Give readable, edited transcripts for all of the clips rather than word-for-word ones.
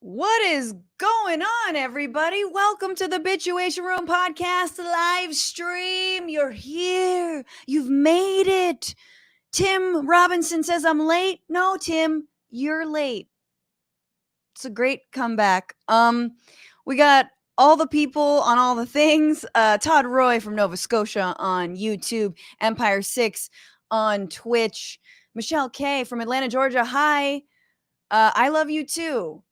What is going on, everybody? Welcome to the Bitchuation Room podcast live stream. You're here. You've made it. Tim Robinson says I'm late. No, Tim, you're late. It's a great comeback. We got all the people on all the things. Todd Roy from Nova Scotia on YouTube, Empire 6 on Twitch, Michelle K from Atlanta, Georgia. Hi. I love you too.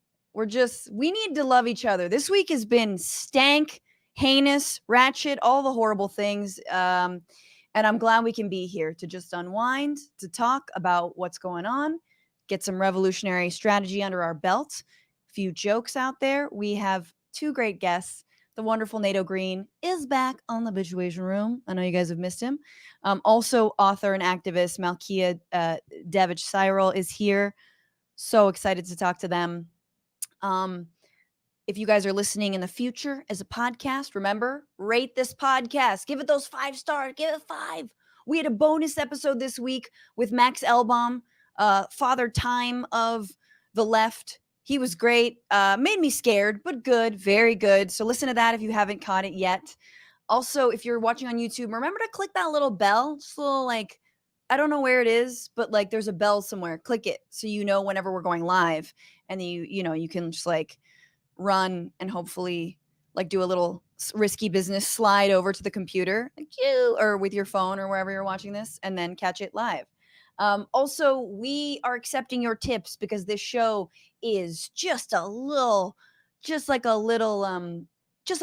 We need to love each other. This week has been stank, heinous, ratchet, all the horrible things. And I'm glad we can be here to just unwind, to talk about what's going on, get some revolutionary strategy under our belt. A few jokes out there. We have two great guests. The wonderful Nato Green is back on the Bitchuation Room. I know you guys have missed him. Also, author and activist Malkia Devich-Cyril is here. So excited to talk to them. If you guys are listening in the future as a podcast, remember, rate this podcast. Give it those 5 stars. Give it 5. We had a bonus episode this week with Max Elbaum, Father Time of the Left. He was great. Made me scared, but good. Very good. So listen to that if you haven't caught it yet. Also, if you're watching on YouTube, remember to click that little bell. Just a little, I don't know where it is, but there's a bell somewhere. Click it so you know whenever we're going live, and you can just run and hopefully do a little risky business slide over to the computer, or with your phone or wherever you're watching this, and then catch it live. Also, we are accepting your tips because this show is just a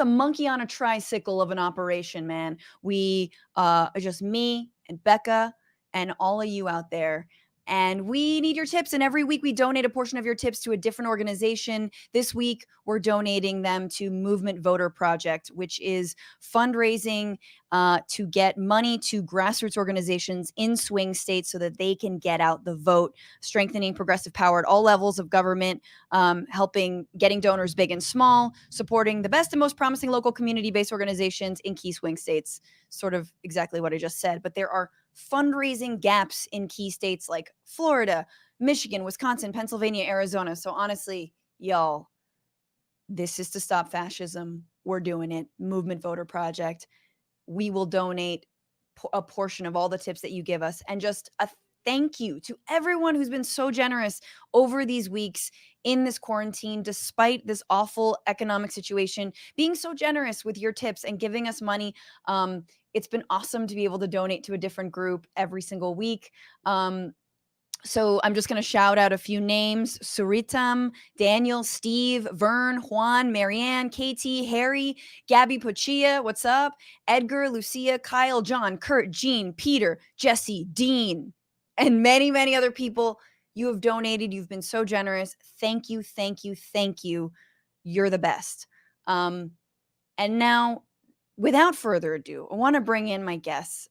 monkey on a tricycle of an operation, man. We are just me and Becca and all of you out there. And we need your tips. And every week we donate a portion of your tips to a different organization. This week, we're donating them to Movement Voter Project, which is fundraising to get money to grassroots organizations in swing states so that they can get out the vote, strengthening progressive power at all levels of government, helping getting donors big and small, supporting the best and most promising local community-based organizations in key swing states. Sort of exactly what I just said. But there are fundraising gaps in key states like Florida, Michigan, Wisconsin, Pennsylvania, Arizona. So honestly, y'all, this is to stop fascism. We're doing it. Movement Voter Project. We will donate a portion of all the tips that you give us. And just a thank you to everyone who's been so generous over these weeks in this quarantine, despite this awful economic situation, being so generous with your tips and giving us money. It's been awesome to be able to donate to a different group every single week. So I'm just going to shout out a few names: Suritam, Daniel, Steve, Vern, Juan, Marianne, Katie, Harry, Gabby Pochia, what's up? Edgar, Lucia, Kyle, John, Kurt, Jean, Peter, Jesse, Dean, and many, many other people. You have donated. You've been so generous. Thank you, thank you, thank you. You're the best. And now, without further ado, I want to bring in my guests.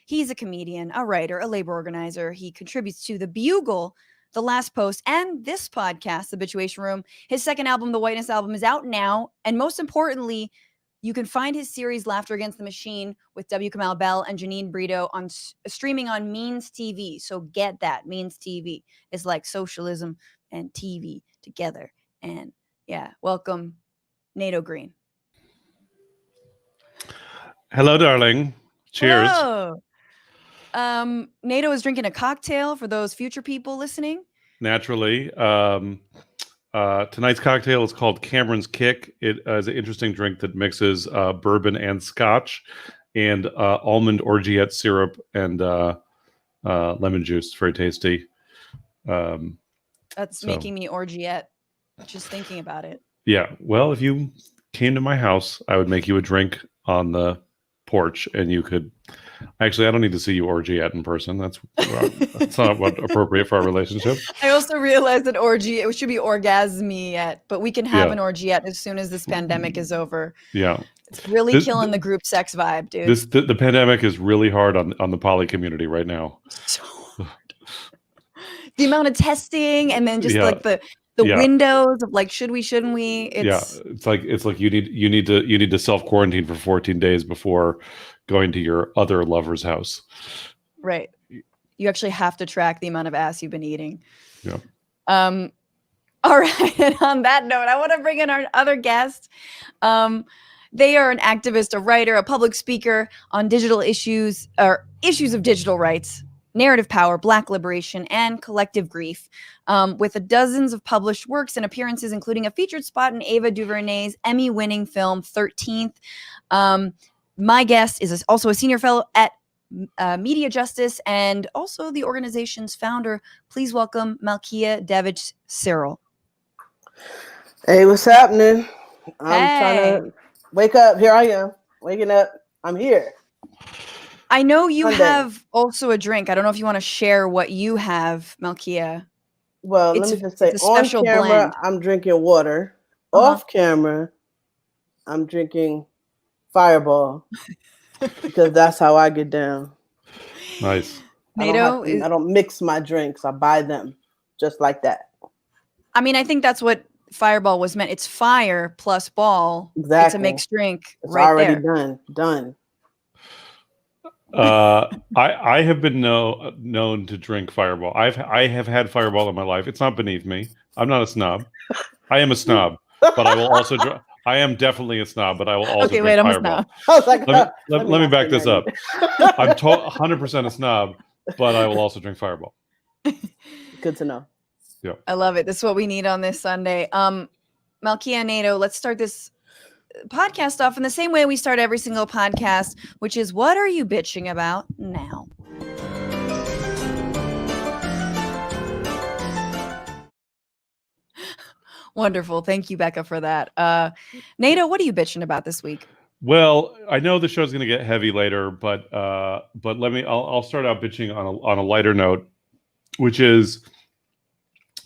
He's a comedian, a writer, a labor organizer. He contributes to The Bugle, The Last Post, and this podcast, The Bitchuation Room. His second album, The Whiteness Album, is out now. And most importantly, you can find his series Laughter Against the Machine with W. Kamau Bell and Janine Brito streaming on Means TV. So get that. Means TV is like socialism and TV together. And yeah, welcome, Nato Green. Hello, darling. Cheers. Hello. Nato is drinking a cocktail for those future people listening. Naturally. Tonight's cocktail is called Cameron's Kick. It is an interesting drink that mixes bourbon and scotch and almond orgeat syrup and lemon juice. It's very tasty. That's making me orgeat just thinking about it. Yeah. Well, if you came to my house, I would make you a drink on the porch, and you could. Actually, I don't need to see you orgeat in person. That's not what appropriate for our relationship. I also realized that it should be orgasmiat, but we can have an orgeat as soon as this pandemic is over. Yeah. It's really killing the group sex vibe, dude. The pandemic is really hard on the poly community right now. So hard. The amount of testing, and then just the windows of should we, shouldn't we? It's like you need to self quarantine for 14 days before going to your other lover's house. Right. You actually have to track the amount of ass you've been eating. Yeah. All right. And on that note, I want to bring in our other guest. They are an activist, a writer, a public speaker on digital issues or issues of digital rights, narrative power, Black liberation, and collective grief, with dozens of published works and appearances, including a featured spot in Ava DuVernay's Emmy-winning film 13th. My guest is also a senior fellow at Media Justice and also the organization's founder. Please welcome Malkia Devich-Cyril. Hey, what's happening? I'm trying to wake up. Here I am, waking up. I'm here. I know you have also a drink. I don't know if you want to share what you have, Malkia. Well, let me just say, on camera, blend. I'm drinking water. Off camera, I'm drinking Fireball because that's how I get down. Nice. Nato, I don't mix my drinks. I buy them just like that. I mean, I think that's what Fireball was meant. It's fire plus ball. Exactly. It's a mixed drink. It's right already there. Done. I have been known to drink Fireball. I have had Fireball in my life. It's not beneath me. I'm not a snob. I am a snob, but I will also. I am definitely a snob, but I will also drink Fireball. I was like, let me back this up. I'm 100% a snob, but I will also drink Fireball. Good to know. Yeah, I love it. This is what we need on this Sunday. Malkia and Nato, let's start this podcast off in the same way we start every single podcast, which is, what are you bitching about now? Wonderful. Thank you, Becca, for that. Nato, what are you bitching about this week? Well, I know the show's going to get heavy later, but I'll start out bitching on a lighter note, which is,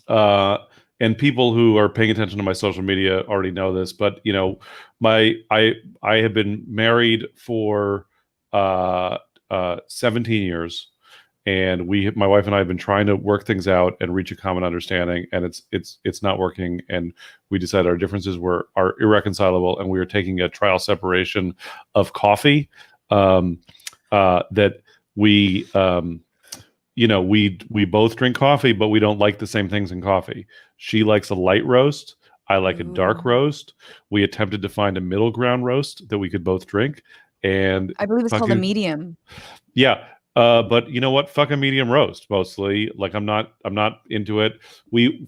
and people who are paying attention to my social media already know this, but you know, I have been married for 17 years, and my wife and I have been trying to work things out and reach a common understanding, and it's not working. And we decided our differences are irreconcilable, and we are taking a trial separation of coffee. That we we both drink coffee, but we don't like the same things in coffee. She likes a light roast. I like a dark roast. We attempted to find a middle ground roast that we could both drink, and I believe it's called a medium. Yeah. But you know what? Fuck a medium roast mostly. Like I'm not into it.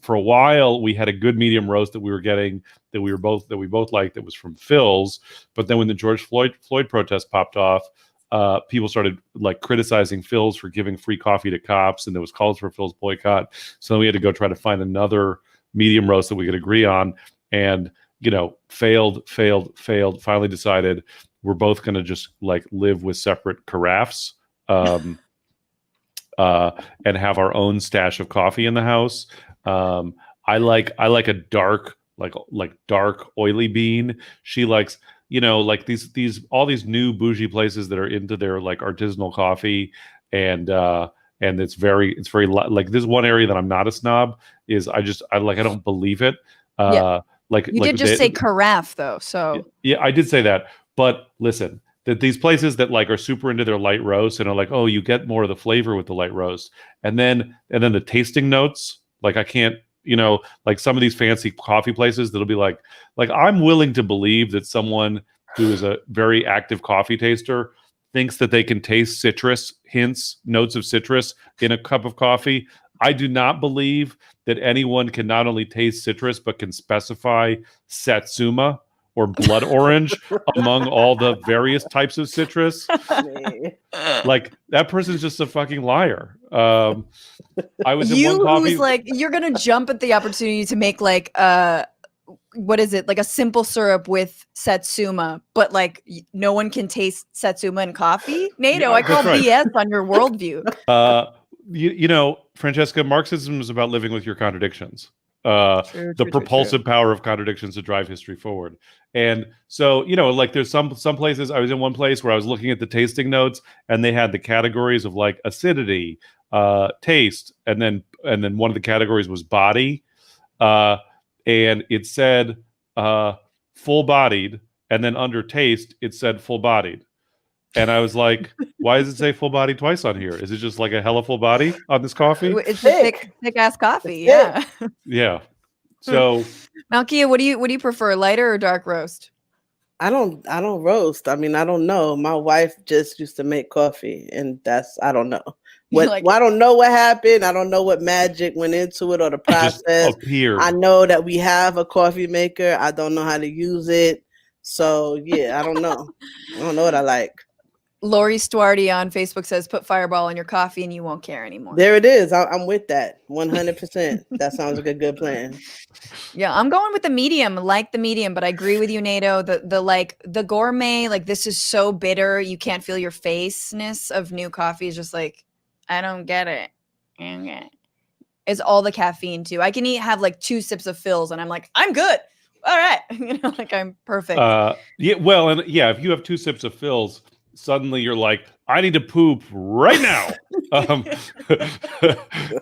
For a while we had a good medium roast that we were getting that we both liked, that was from Phil's. But then when the George Floyd protest popped off, people started like criticizing Phil's for giving free coffee to cops, and there was calls for Phil's boycott. So we had to go try to find another medium roast that we could agree on, and failed. Finally decided we're both going to just like live with separate carafes. And have our own stash of coffee in the house. I like a dark, like dark oily bean. She likes, like these all these new bougie places that are into their like artisanal coffee, and it's very like this one area that I'm not a snob is I don't believe it. Like you did just say carafe though, so yeah, I did say that, but listen. That these places that like are super into their light roast and are like, oh, you get more of the flavor with the light roast, and then the tasting notes, like I can't, like some of these fancy coffee places that'll be like I'm willing to believe that someone who is a very active coffee taster thinks that they can taste citrus hints, notes of citrus in a cup of coffee. I do not believe that anyone can not only taste citrus but can specify satsuma or blood orange among all the various types of citrus. Like that person's just a fucking liar. I was in one coffee. Who's like, you're gonna jump at the opportunity to make like what is it, like a simple syrup with satsuma, but like no one can taste satsuma in coffee? Nato, I call BS on your worldview. Francesca, Marxism is about living with your contradictions. True, propulsive power of contradictions to drive history forward. And so, like there's some places. I was in one place where I was looking at the tasting notes, and they had the categories of like acidity, taste, and then one of the categories was body, and it said full-bodied, and then under taste it said full-bodied. And I was like, why does it say full body twice on here? Is it just like a hella full body on this coffee? It's a thick ass coffee. Yeah. Yeah. So, Malkia, what do you prefer, lighter or dark roast? I don't roast. I mean, I don't know. My wife just used to make coffee, and I don't know what. Like I don't know what happened. I don't know what magic went into it or the just process. appeared. I know that we have a coffee maker. I don't know how to use it. So yeah, I don't know. I don't know what I like. Lori Stuarty on Facebook says, "Put Fireball in your coffee and you won't care anymore." There it is. I'm with that 100%. That sounds like a good plan. Yeah, I'm going with the medium, like the medium, but I agree with you, Nato. The gourmet, like this is so bitter, you can't feel your face-ness of new coffee is just like, I don't get it. It's all the caffeine too. I can have like 2 sips of Philz and I'm like, I'm good. All right. Like I'm perfect. Yeah, well, and yeah, if you have 2 sips of Philz, suddenly you're like, I need to poop right now.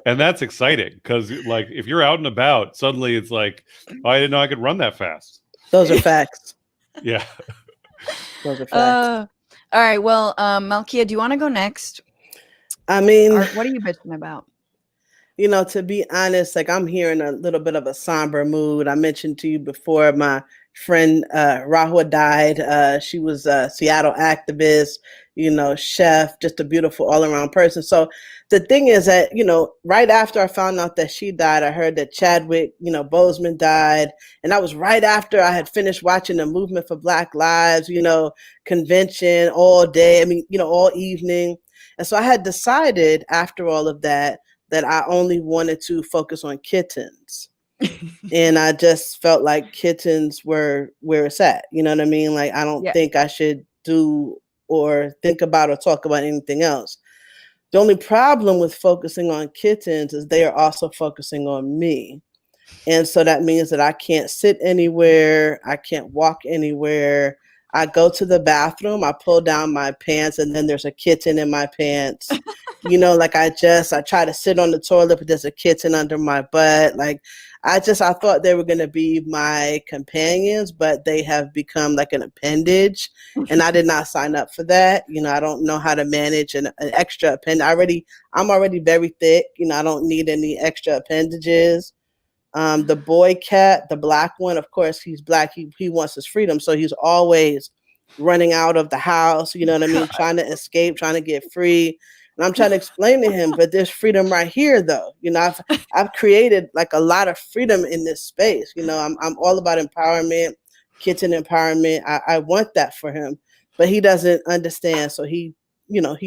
And that's exciting because like if you're out and about, suddenly it's like, oh, I didn't know I could run that fast. Those are facts. Yeah. Those are facts. All right. Well, Malkia, do you want to go next? I mean, what are you bitching about? You know, to be honest, like I'm here in a little bit of a somber mood. I mentioned to you before, my friend Rahua died. She was a Seattle activist, chef, just a beautiful all-around person. So the thing is that, right after I found out that she died, I heard that Chadwick, Boseman died. And that was right after I had finished watching the Movement for Black Lives, convention all day. I mean, all evening. And so I had decided after all of that I only wanted to focus on kittens. And I just felt like kittens were where it's at. You know what I mean? Like, I don't think I should do or think about or talk about anything else. The only problem with focusing on kittens is they are also focusing on me. And so that means that I can't sit anywhere. I can't walk anywhere. I go to the bathroom, I pull down my pants, and then there's a kitten in my pants. Like I try to sit on the toilet, but there's a kitten under my butt. Like I thought they were going to be my companions, but they have become like an appendage. And I did not sign up for that. I don't know how to manage an extra appendage. I'm already very thick. I don't need any extra appendages. The boy cat, the black one, of course, he's black. He wants his freedom. So he's always running out of the house, you know what I mean? Trying to escape, trying to get free. And I'm trying to explain to him, but there's freedom right here though. I've created like a lot of freedom in this space. I'm all about empowerment, kitten empowerment. I want that for him, but he doesn't understand. So he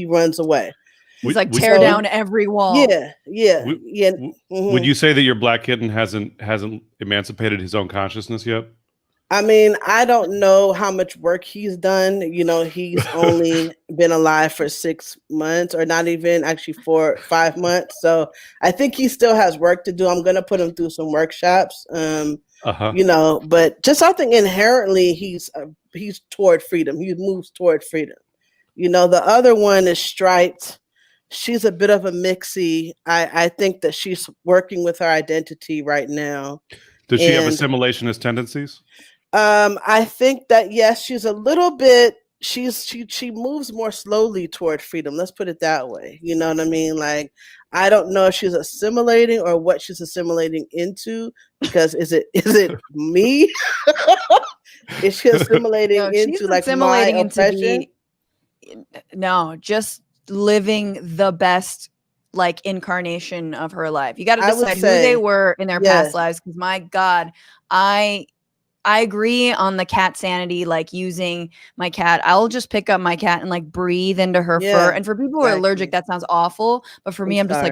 runs away. He's like, tear down every wall. Yeah. Would you say that your black kitten hasn't emancipated his own consciousness yet? I mean, I don't know how much work he's done. He's only been alive for 6 months, or not even, actually 5 months. So I think he still has work to do. I'm going to put him through some workshops. But just I think inherently he's toward freedom. He moves toward freedom. The other one is Striped. She's a bit of a mixie. I think that she's working with her identity right now. Does she have assimilationist tendencies? I think that yes, she's a little bit. She moves more slowly toward freedom. Let's put it that way. You know what I mean? Like, I don't know if she's assimilating or what she's assimilating into. Because is it me? Is she assimilating into like assimilating my oppression? No, just living the best like incarnation of her life. You got to decide who they were in their past lives. Because my God, I agree on the cat sanity, like using my cat. I'll just pick up my cat and like breathe into her fur. And for people who are allergic, that sounds awful. But for me, I'm just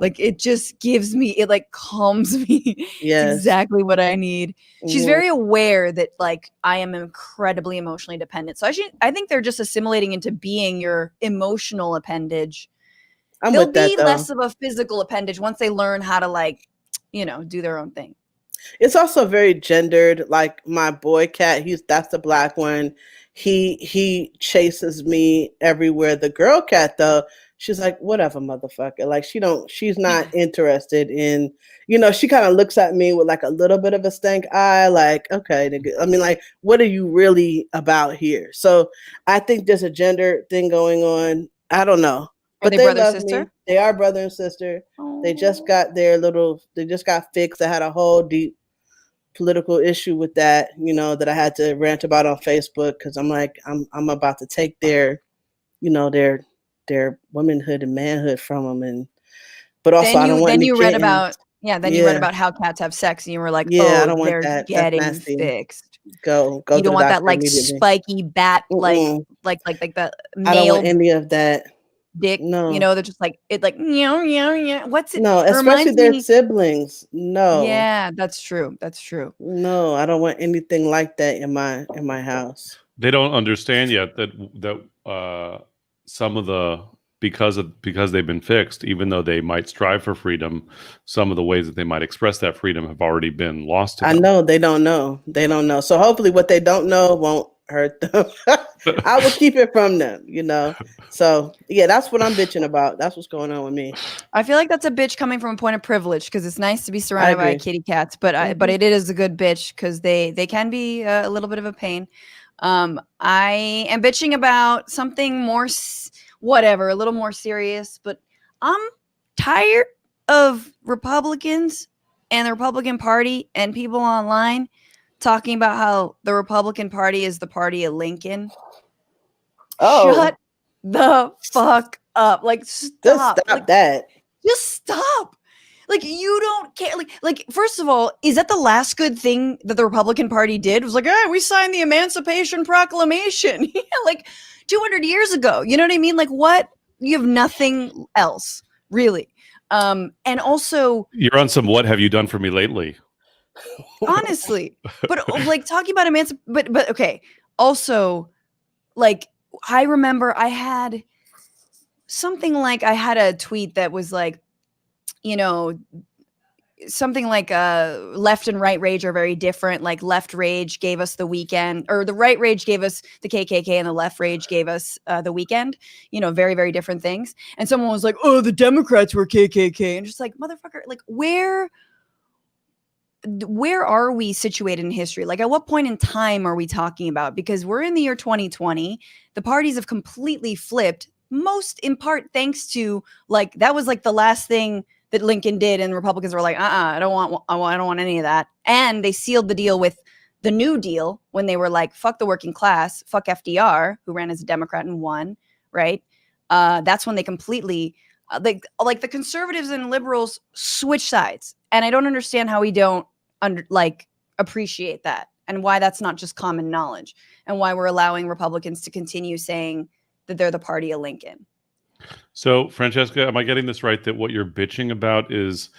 like it just gives me, it like calms me. It's exactly what I need. She's very aware that like I am incredibly emotionally dependent. So I think they're just assimilating into being your emotional appendage. They'll be less of a physical appendage once they learn how to like, do their own thing. It's also very gendered. Like my boy cat, that's the black one. He chases me everywhere. The girl cat though, she's like, whatever, motherfucker. Like she's not interested in, she kind of looks at me with like a little bit of a stank eye. Like, okay, I mean, like, what are you really about here? So I think there's a gender thing going on. I don't know. But they brother love sister? me. They are brother and sister. Oh. They just got they just got fixed. I had a whole deep political issue with that, that I had to rant about on Facebook because I'm like, I'm about to take their womanhood and manhood from them, but also I don't want any you read kittens. about you read about how cats have sex and you were like, Yeah, I oh, don't want they're that. That's getting nasty. fixed. Go You to don't the want that doctor like immediately. spiky bat like Mm-mm. the I don't want male any of that. dick. No. They're just like it like meow meow meow. What's it? No, It especially reminds their me. siblings. No. Yeah, that's true. That's true. No, I don't want anything like that in my house. They don't understand yet that some of the because they've been fixed, even though they might strive for freedom, some of the ways that they might express that freedom have already been lost to them. I know they don't know. They don't know. So hopefully what they don't know won't hurt them. I will keep it from them, So yeah, that's what I'm bitching about. That's what's going on with me. I feel like that's a bitch coming from a point of privilege because it's nice to be surrounded by kitty cats, but but it is a good bitch because they can be a little bit of a pain. I am bitching about something more a little more serious, but I'm tired of Republicans and the Republican Party and people online talking about how the Republican Party is the party of Lincoln. Oh. Shut the fuck up. Like, stop. Just stop that. Just stop. Like, you don't care. Like, first of all, is that the last good thing that the Republican Party did? It was like, we signed the Emancipation Proclamation. Like 200 years ago. You know what I mean? Like, what? You have nothing else, really. And also, you're on some what have you done for me lately? Honestly. But like talking about but okay. Also, like, I remember I had something like I had a tweet that was like, something like left and right rage are very different. Like left rage gave us The Weeknd, or the right rage gave us the KKK, and the left rage gave us The Weeknd. Very, very different things. And someone was like, "Oh, the Democrats were KKK," and just like, motherfucker, like where are we situated in history? Like, at what point in time are we talking about? Because we're in the year 2020. The parties have completely flipped, most in part thanks to like that was like the last thing that Lincoln did, and the Republicans were like, I don't want any of that. And they sealed the deal with the New Deal when they were like, fuck the working class, fuck FDR, who ran as a Democrat and won, right? That's when they completely like the conservatives and liberals switch sides, and I don't understand how we don't appreciate that, and why that's not just common knowledge, and why we're allowing Republicans to continue saying that they're the party of Lincoln. So, Francesca, am I getting this right that what you're bitching about is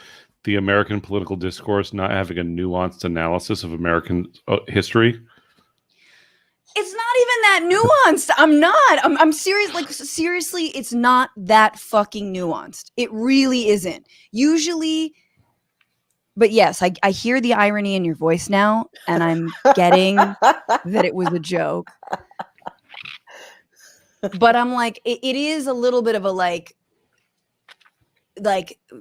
the American political discourse not having a nuanced analysis of American history? It's not even that nuanced. I'm serious. Like, seriously, it's not that fucking nuanced. It really isn't. Usually, but yes, I hear the irony in your voice now, and I'm getting that it was a joke. But I'm like, it is a little bit of a like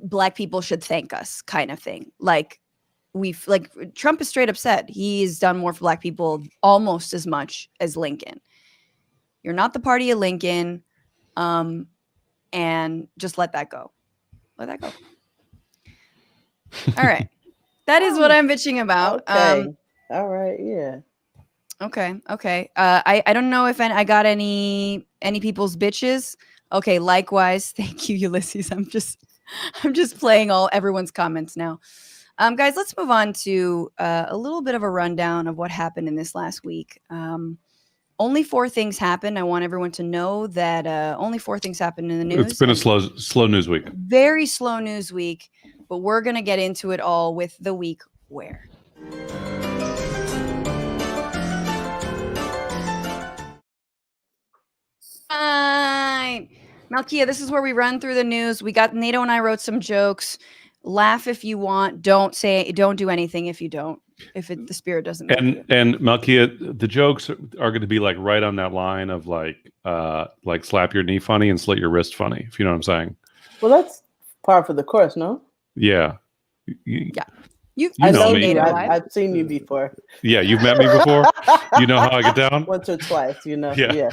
Black people should thank us kind of thing. Like, Trump is straight up said he's done more for Black people almost as much as Lincoln. You're not the party of Lincoln, and just let that go. Let that go. All right. That is what I'm bitching about. Okay. All right. Yeah. Okay. I don't know if I got any people's bitches. Okay. Likewise. Thank you, Ulysses. I'm just playing everyone's comments now. Guys, let's move on to a little bit of a rundown of what happened in this last week. Only 4 things happened. I want everyone to know that only 4 things happened in the news. It's been a slow news week. Very slow news week, but we're going to get into it all with the week where. Fine. Malkia, this is where we run through the news. Nato and I wrote some jokes. Laugh if you want. Don't do anything if you don't. If the spirit doesn't. And Malkia, the jokes are going to be like right on that line of like slap your knee funny and slit your wrist funny, if you know what I'm saying. Well, that's par for the course, no? Yeah. Yeah. You I know know me. you. Native Live. I've seen you before. Yeah, you've met me before. You know how I get down. Once or twice, Yeah. Yeah.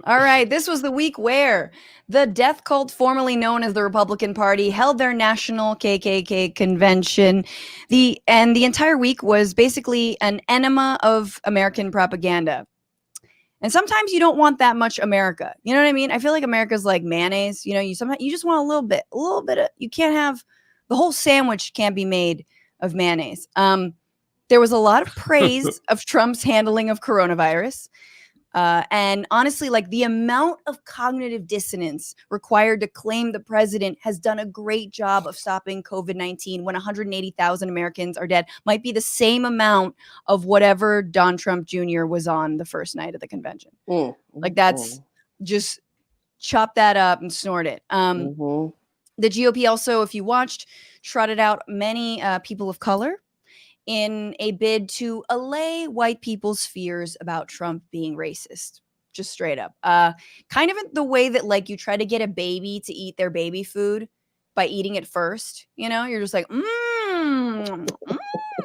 All right, this was the week where the death cult, formerly known as the Republican Party, held their national KKK convention. The entire week was basically an enema of American propaganda. And sometimes you don't want that much America. You know what I mean? I feel like America's like mayonnaise. You know, you just want a little bit of, you can't have the whole sandwich can't be made of mayonnaise. There was a lot of praise of Trump's handling of coronavirus. And honestly, like the amount of cognitive dissonance required to claim the president has done a great job of stopping COVID-19 when 180,000 Americans are dead might be the same amount of whatever Don Trump Jr. was on the first night of the convention. Like that's just chop that up and snort it. The GOP also, if you watched, trotted out many people of color in a bid to allay white people's fears about Trump being racist. Just straight up. Kind of the way that like you try to get a baby to eat their baby food by eating it first. You know, you're just like,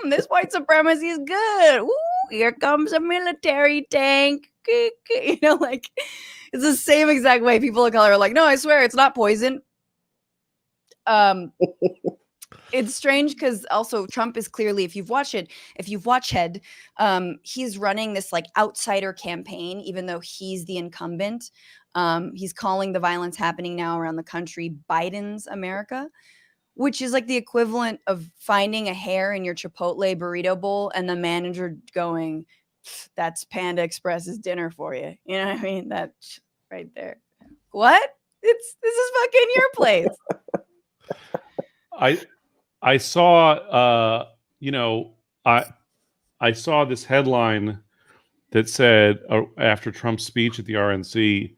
this white supremacy is good. Ooh, here comes a military tank. You know, like it's the same exact way people of color are like, no, I swear it's not poison. It's strange because also Trump is clearly, if you've watched Head, he's running this like outsider campaign, even though he's the incumbent. He's calling the violence happening now around the country Biden's America, which is like the equivalent of finding a hair in your Chipotle burrito bowl and the manager going, that's Panda Express's dinner for you. You know what I mean? That's right there. What? This is fucking your place. I saw, I saw this headline that said after Trump's speech at the RNC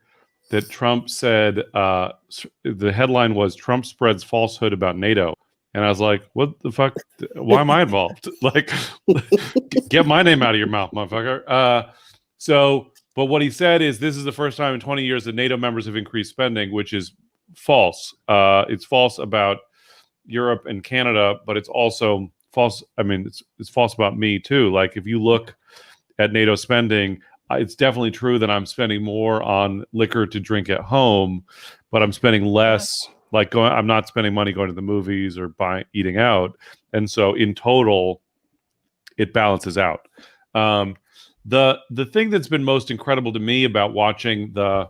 that Trump said the headline was Trump spreads falsehood about NATO, and I was like, what the fuck? Why am I involved? Like, get my name out of your mouth, motherfucker. But what he said is this is the first time in 20 years that NATO members have increased spending, which is false. It's false about Europe and Canada, but it's also false. I mean, it's false about me too. Like if you look at NATO spending, it's definitely true that I'm spending more on liquor to drink at home, but I'm spending less. Like I'm not spending money going to the movies or eating out, and so in total, it balances out. The thing that's been most incredible to me about watching the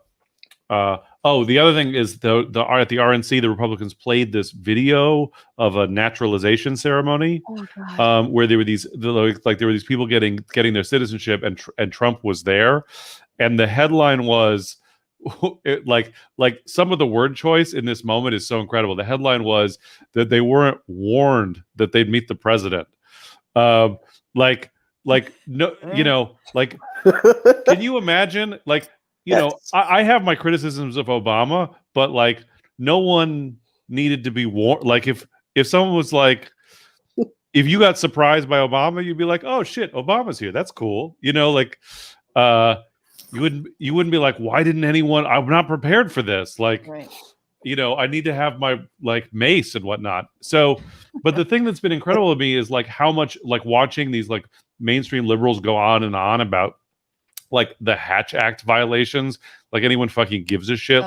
other thing is at the RNC, the Republicans played this video of a naturalization ceremony where there were these people getting their citizenship, and Trump was there, and the headline was like some of the word choice in this moment is so incredible. The headline was that they weren't warned that they'd meet the president. No, you know, like can you imagine like. You know, I have my criticisms of Obama, but like no one needed to be warned. Like if someone was like, if you got surprised by Obama, you'd be like, oh shit, Obama's here. That's cool. You know, like you wouldn't be like, why didn't anyone? I'm not prepared for this. Like, you know, I need to have my like mace and whatnot. So, but the thing that's been incredible to me is like how much like watching these like mainstream liberals go on and on about like the Hatch Act violations, like anyone fucking gives a shit.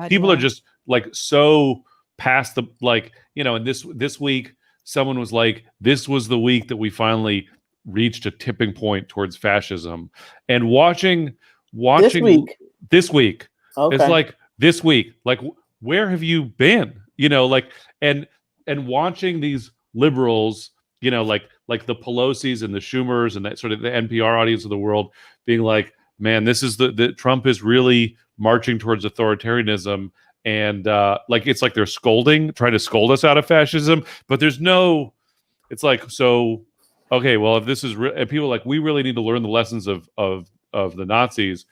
People are just like so past the like, you know, and this week someone was like, this was the week that we finally reached a tipping point towards fascism. And watching this week okay. It's like this week, like where have you been? You know, like and watching these liberals, you know, like the Pelosi's and the Schumers and that sort of the NPR audience of the world being like, man, this is the Trump is really marching towards authoritarianism. And like, it's like they're trying to scold us out of fascism, but there's no, it's like, so, okay, well, if this is real, and people are like, we really need to learn the lessons of the Nazis.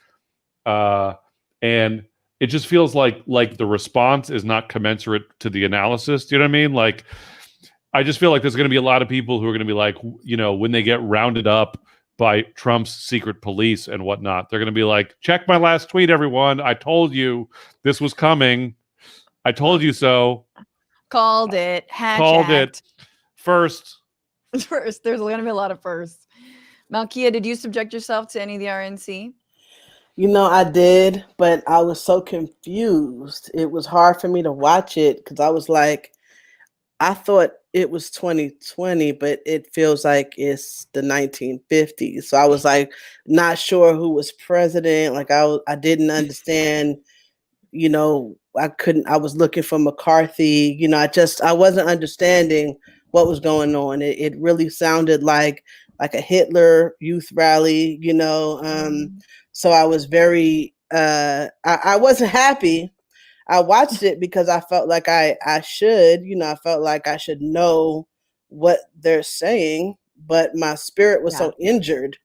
And it just feels like the response is not commensurate to the analysis. Do you know what I mean? Like, I just feel like there's going to be a lot of people who are going to be like, you know, when they get rounded up by Trump's secret police and whatnot, they're going to be like, check my last tweet, everyone. I told you this was coming. I told you so. Called it. Called it. First. First, there's going to be a lot of firsts. Malkia, did you subject yourself to any of the RNC? I did, but I was so confused. It was hard for me to watch it because I was like, I thought it was 2020, but it feels like it's the 1950s. So I was like, not sure who was president. Like I didn't understand. I was looking for McCarthy. I wasn't understanding what was going on. It really sounded like a Hitler youth rally. So I was very. I wasn't happy. I watched it because I felt like I should, I felt like I should know what they're saying, but my spirit was so injured,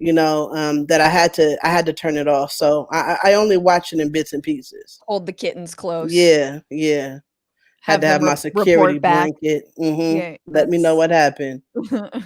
that I had to turn it off. So I only watch it in bits and pieces. Hold the kittens close. Yeah. Had to have my security blanket. Yeah, let me know what happened.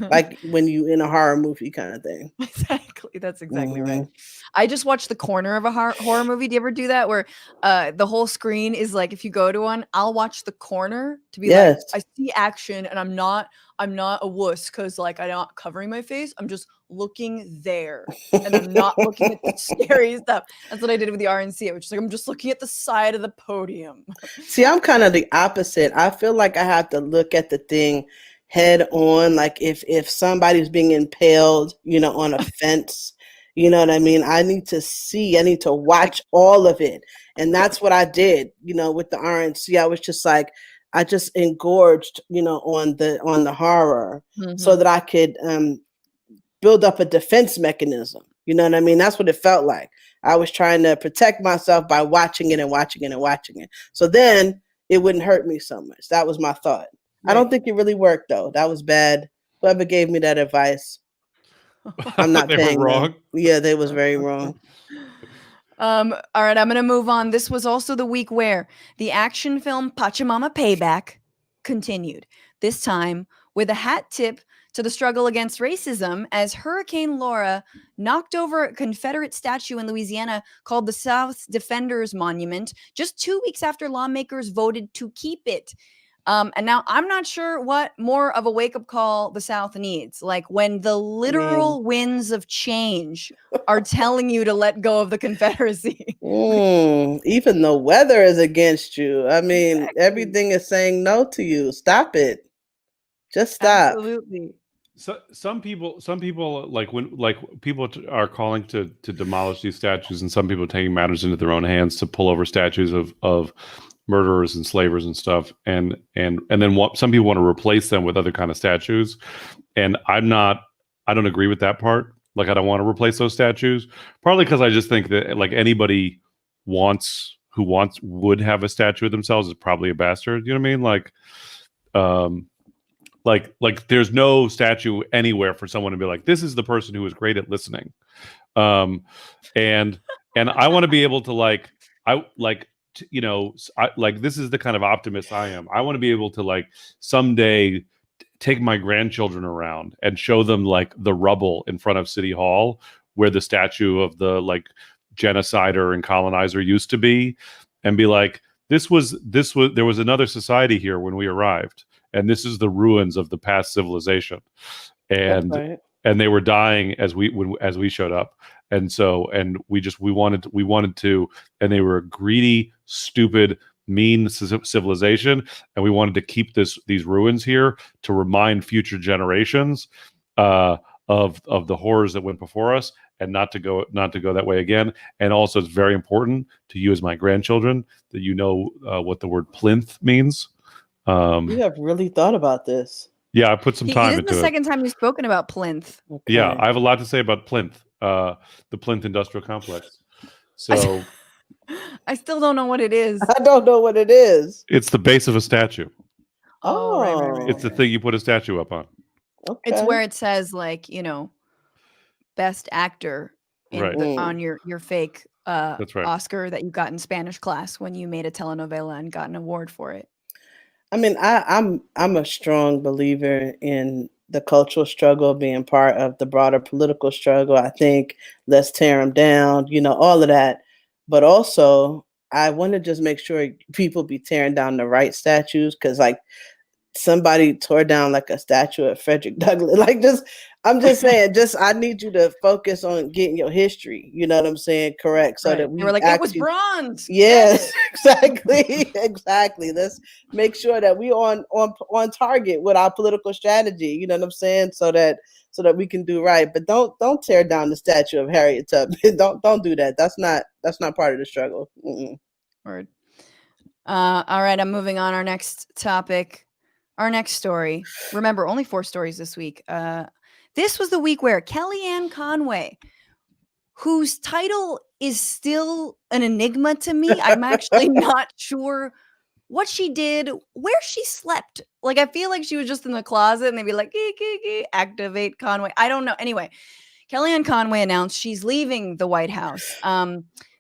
Like when you in a horror movie kind of thing. Exactly. That's exactly right. I just watched the corner of a horror movie. Do you ever do that where the whole screen is like, if you go to one, I'll watch the corner to be like, I see action and I'm not a wuss because like I'm not covering my face. I'm just looking there and I'm not looking at the scary stuff. That's what I did with the RNC. Which is like, I'm just looking at the side of the podium. See, I'm kind of the opposite. I feel like I have to look at the thing head on. Like if somebody's being impaled, on a fence, you know what I mean? I need to watch all of it. And that's what I did, with the RNC. I was just like, I just engorged, on the horror so that I could build up a defense mechanism. You know what I mean? That's what it felt like. I was trying to protect myself by watching it and watching it and watching it. So then it wouldn't hurt me so much. That was my thought. Right. I don't think it really worked though. That was bad. Whoever gave me that advice, I'm not they paying were wrong. them. Yeah, they was very wrong. All right, I'm going to move on. This was also the week where the action film Pachamama Payback continued, this time with a hat tip to the struggle against racism as Hurricane Laura knocked over a Confederate statue in Louisiana called the South Defenders Monument just 2 weeks after lawmakers voted to keep it. And now I'm not sure what more of a wake-up call the South needs. Like when the literal winds of change are telling you to let go of the Confederacy. Even the weather is against you. I mean, everything is saying no to you. Stop it. Just stop. Absolutely. So some people like people are calling to demolish these statues, and some people are taking matters into their own hands to pull over statues of murderers and slavers and stuff, and then some people want to replace them with other kind of statues, and I don't agree with that part. Like I don't want to replace those statues, partly because I just think that like anybody would have a statue of themselves is probably a bastard. You know what I mean? Like there's no statue anywhere for someone to be like, this is the person who is great at listening. And I want to be able to this is the kind of optimist I am. I want to be able to like someday take my grandchildren around and show them like the rubble in front of City Hall where the statue of the like genocider and colonizer used to be, and be like, there was another society here when we arrived. And this is the ruins of the past civilization, and they were dying as we showed up, and we wanted to, and they were a greedy, stupid, mean civilization, and we wanted to keep these ruins here to remind future generations of the horrors that went before us, and not to go that way again. And also, it's very important to you as my grandchildren that you know what the word plinth means. You have really thought about this. Yeah, I put some time into it. This is the second time you've spoken about plinth. Okay. Yeah, I have a lot to say about Plinth, the Plinth Industrial Complex. So I still don't know what it is. I don't know what it is. It's the base of a statue. Oh, right. It's the thing you put a statue up on. Okay. It's where it says like, best actor on your fake That's right. Oscar that you got in Spanish class when you made a telenovela and got an award for it. I mean, I'm a strong believer in the cultural struggle being part of the broader political struggle. I think let's tear them down, all of that. But also, I want to just make sure people be tearing down the right statues, because like somebody tore down like a statue of Frederick Douglass. Like, I'm just saying, I need you to focus on getting your history, you know what I'm saying, correct, so that They were we like, it was actually, bronze. yes, exactly, exactly. Let's make sure that we on target with our political strategy, you know what I'm saying, so that we can do right. But don't tear down the statue of Harriet Tubman. don't do that. That's not part of the struggle. Mm-mm. Word. All right, I'm moving on. Our next topic, our next story. Remember, only 4 stories this week. This was the week where Kellyanne Conway, whose title is still an enigma to me. I'm actually not sure what she did, where she slept. Like, I feel like she was just in the closet and they'd be like, activate Conway. I don't know. Anyway, Kellyanne Conway announced she's leaving the White House.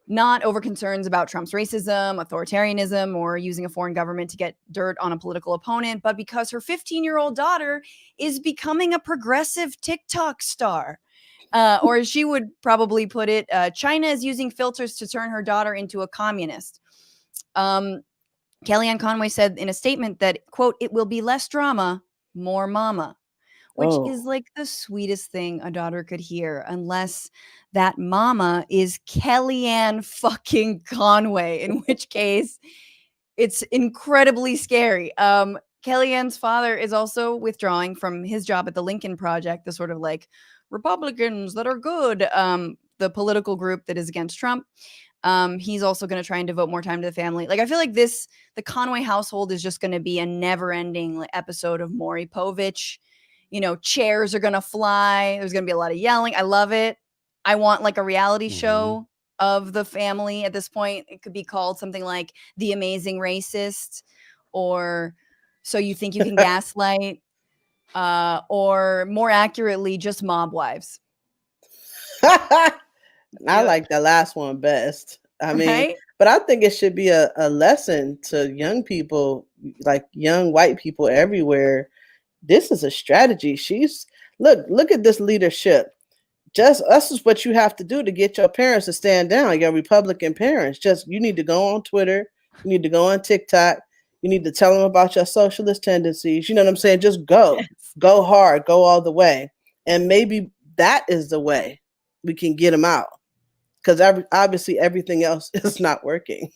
Not over concerns about Trump's racism, authoritarianism, or using a foreign government to get dirt on a political opponent, but because her 15-year-old daughter is becoming a progressive TikTok star. Or as she would probably put it, China is using filters to turn her daughter into a communist. Kellyanne Conway said in a statement that, quote, it will be less drama, more mama, which is like the sweetest thing a daughter could hear, unless that mama is Kellyanne fucking Conway, in which case it's incredibly scary. Kellyanne's father is also withdrawing from his job at the Lincoln Project, the sort of like Republicans that are good, the political group that is against Trump. He's also going to try and devote more time to the family. Like, I feel like the Conway household is just going to be a never-ending episode of Maury Povich. You know, chairs are going to fly. There's going to be a lot of yelling. I love it. I want like a reality show of the family at this point. It could be called something like The Amazing Racist, or So You Think You Can Gaslight, or more accurately, just Mob Wives. I like the last one best. I mean, right? but I think it should be a lesson to young people, like young white people everywhere. This is a strategy. Look at this leadership. This is what you have to do to get your parents to stand down, your Republican parents. You need to go on Twitter. You need to go on TikTok. You need to tell them about your socialist tendencies. You know what I'm saying? Just go. Yes. Go hard. Go all the way. And maybe that is the way we can get them out. Because obviously everything else is not working.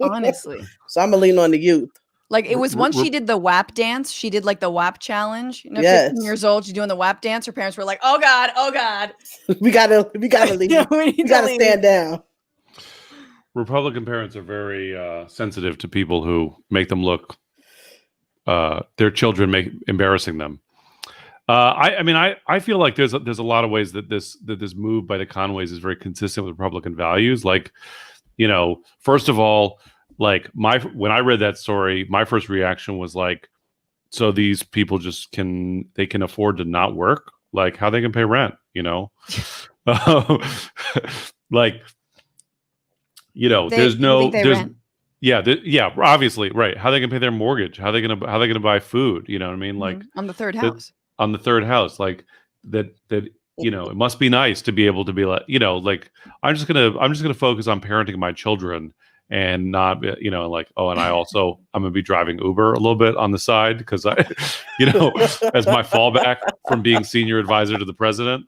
Honestly. So I'm going to lean on the youth. Like, it was once she did the WAP dance. She did like the WAP challenge. You know, Yes. 15 years old, she's doing the WAP dance. Her parents were like, "Oh God, oh God, we gotta leave. Yeah, we gotta stand down." Republican parents are very sensitive to people who make them look their children embarrassing them. I feel like there's a lot of ways that this move by the Conways is very consistent with Republican values. Like, you know, first of all, like when I read that story, my first reaction was like, so these people just can afford to not work? Like, how they can pay rent, you know? Like, you know, there's obviously, right. How they can pay their mortgage? How they gonna buy food? You know what I mean? Like on the third house. On the third house, like that, you know, it must be nice to be able to be like, you know, like I'm just gonna focus on parenting my children and not, you know, like, oh, and I'm gonna be driving Uber a little bit on the side because I, you know, as my fallback from being senior advisor to the president.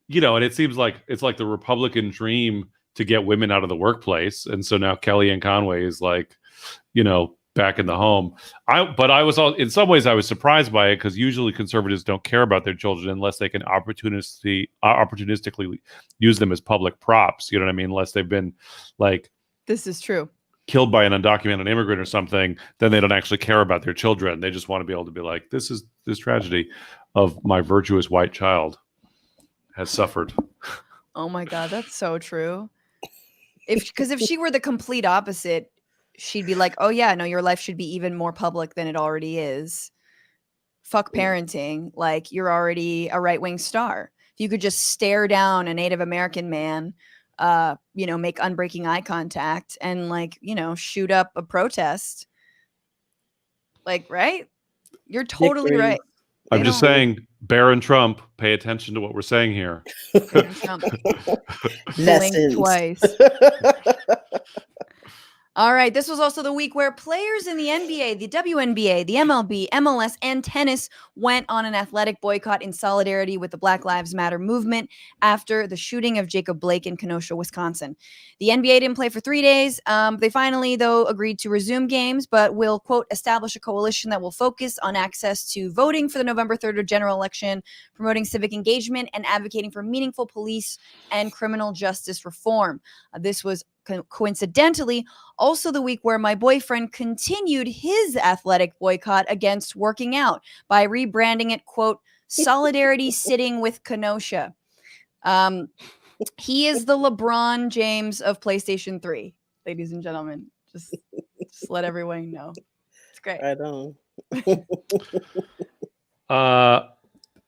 You know, and it seems like it's like the Republican dream to get women out of the workplace. And so now Kellyanne Conway is like, you know, back in the home. In some ways I was surprised by it because usually conservatives don't care about their children unless they can opportunistically use them as public props. You know what I mean? Unless they've been like, this is true, killed by an undocumented immigrant or something, then they don't actually care about their children. They just want to be able to be like, this tragedy of my virtuous white child has suffered. Oh my God, that's so true. Because if she were the complete opposite, she'd be like, oh yeah, no, your life should be even more public than it already is. Fuck parenting. Like, you're already a right-wing star. If you could just stare down a Native American man, you know, make unbreaking eye contact and, like, you know, shoot up a protest. Like, right? You're totally right. I'm just saying, Barron Trump, pay attention to what we're saying here. Trump. Blink twice. All right. This was also the week where players in the NBA, the WNBA, the MLB, MLS, and tennis went on an athletic boycott in solidarity with the Black Lives Matter movement after the shooting of Jacob Blake in Kenosha, Wisconsin. The NBA didn't play for 3 days. They finally, though, agreed to resume games, but will, quote, establish a coalition that will focus on access to voting for the November 3rd general election, promoting civic engagement, and advocating for meaningful police and criminal justice reform. This was coincidentally also the week where my boyfriend continued his athletic boycott against working out by rebranding it, quote, Solidarity Sitting with Kenosha. He is the LeBron James of PlayStation 3, ladies and gentlemen. Just let everyone know. It's great. Right on.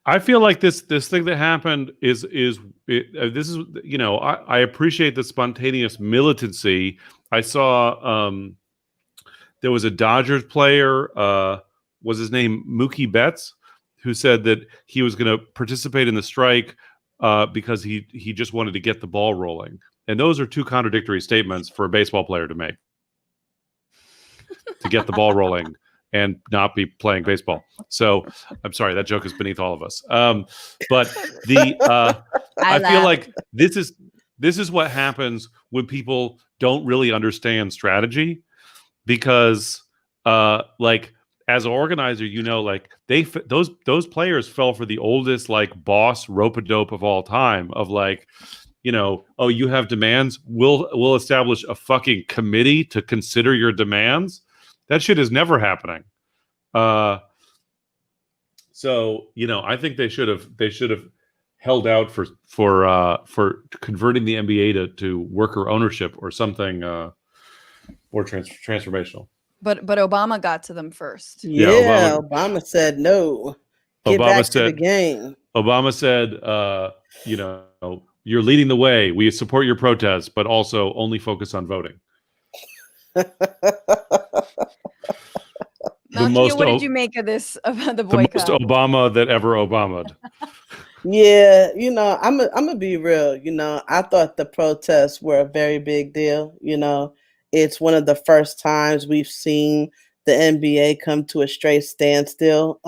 I feel like this thing that happened is I appreciate the spontaneous militancy. I saw there was a Dodgers player, was his name Mookie Betts, who said that he was going to participate in the strike because he just wanted to get the ball rolling. And those are two contradictory statements for a baseball player to make. To get the ball rolling and not be playing baseball. So I'm sorry, that joke is beneath all of us. But I feel like this is what happens when people don't really understand strategy, because like as an organizer, like those players fell for the oldest like boss rope-a-dope of all time of like, oh, you have demands, we'll establish a fucking committee to consider your demands. That shit is never happening. So I think they should have held out for converting the NBA to worker ownership or something more transformational. But Obama got to them first. Yeah, Obama said no. Get back to the game. Obama said, you're leading the way. We support your protests, but also only focus on voting. Malkia, what did you make of this, about the boycott? The most Obama that ever Obama'd. Yeah, I'm gonna be real. I thought the protests were a very big deal. It's one of the first times we've seen the NBA come to a straight standstill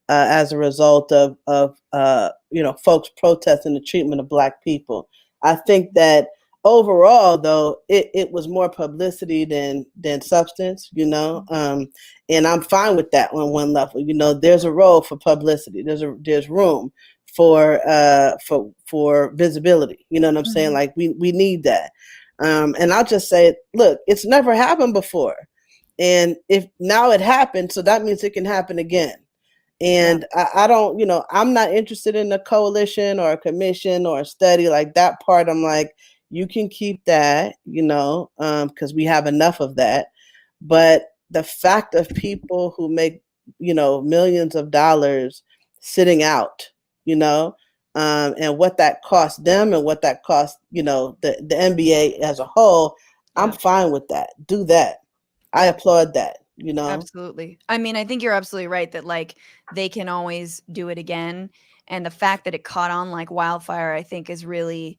as a result of folks protesting the treatment of Black people. I think that overall, though, it was more publicity than substance, and I'm fine with that on one level. There's a role for publicity. There's room for visibility. You know what I'm saying? Like we need that. And I'll just say, look, it's never happened before, and if now it happened, so that means it can happen again. And I don't, I'm not interested in a coalition or a commission or a study like that part. I'm like, you can keep that, because we have enough of that. But the fact of people who make, millions of dollars sitting out, and what that costs them and what that costs, the NBA as a whole, I'm fine with that. Do that. I applaud that. Absolutely. I mean, I think you're absolutely right that like they can always do it again. And the fact that it caught on like wildfire, I think is really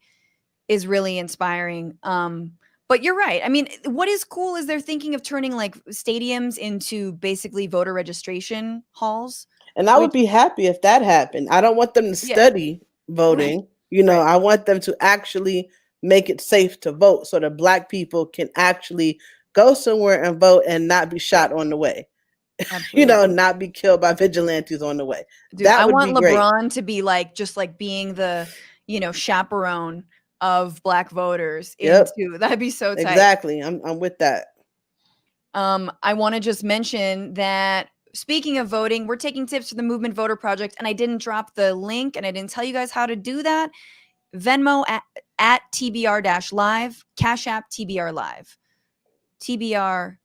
inspiring. But you're right. I mean, what is cool is they're thinking of turning like stadiums into basically voter registration halls. And I would be happy if that happened. I don't want them to study voting. Right. I want them to actually make it safe to vote so that Black people can actually go somewhere and vote and not be shot on the way. Not be killed by vigilantes on the way. Dude, I want LeBron to be like, just like being the, chaperone of Black voters. That'd be so tight. Exactly. I'm with that. I want to just mention that speaking of voting, we're taking tips for the Movement Voter Project, and I didn't drop the link and I didn't tell you guys how to do that. Venmo at TBR-live, Cash App TBR Live. TBR-live.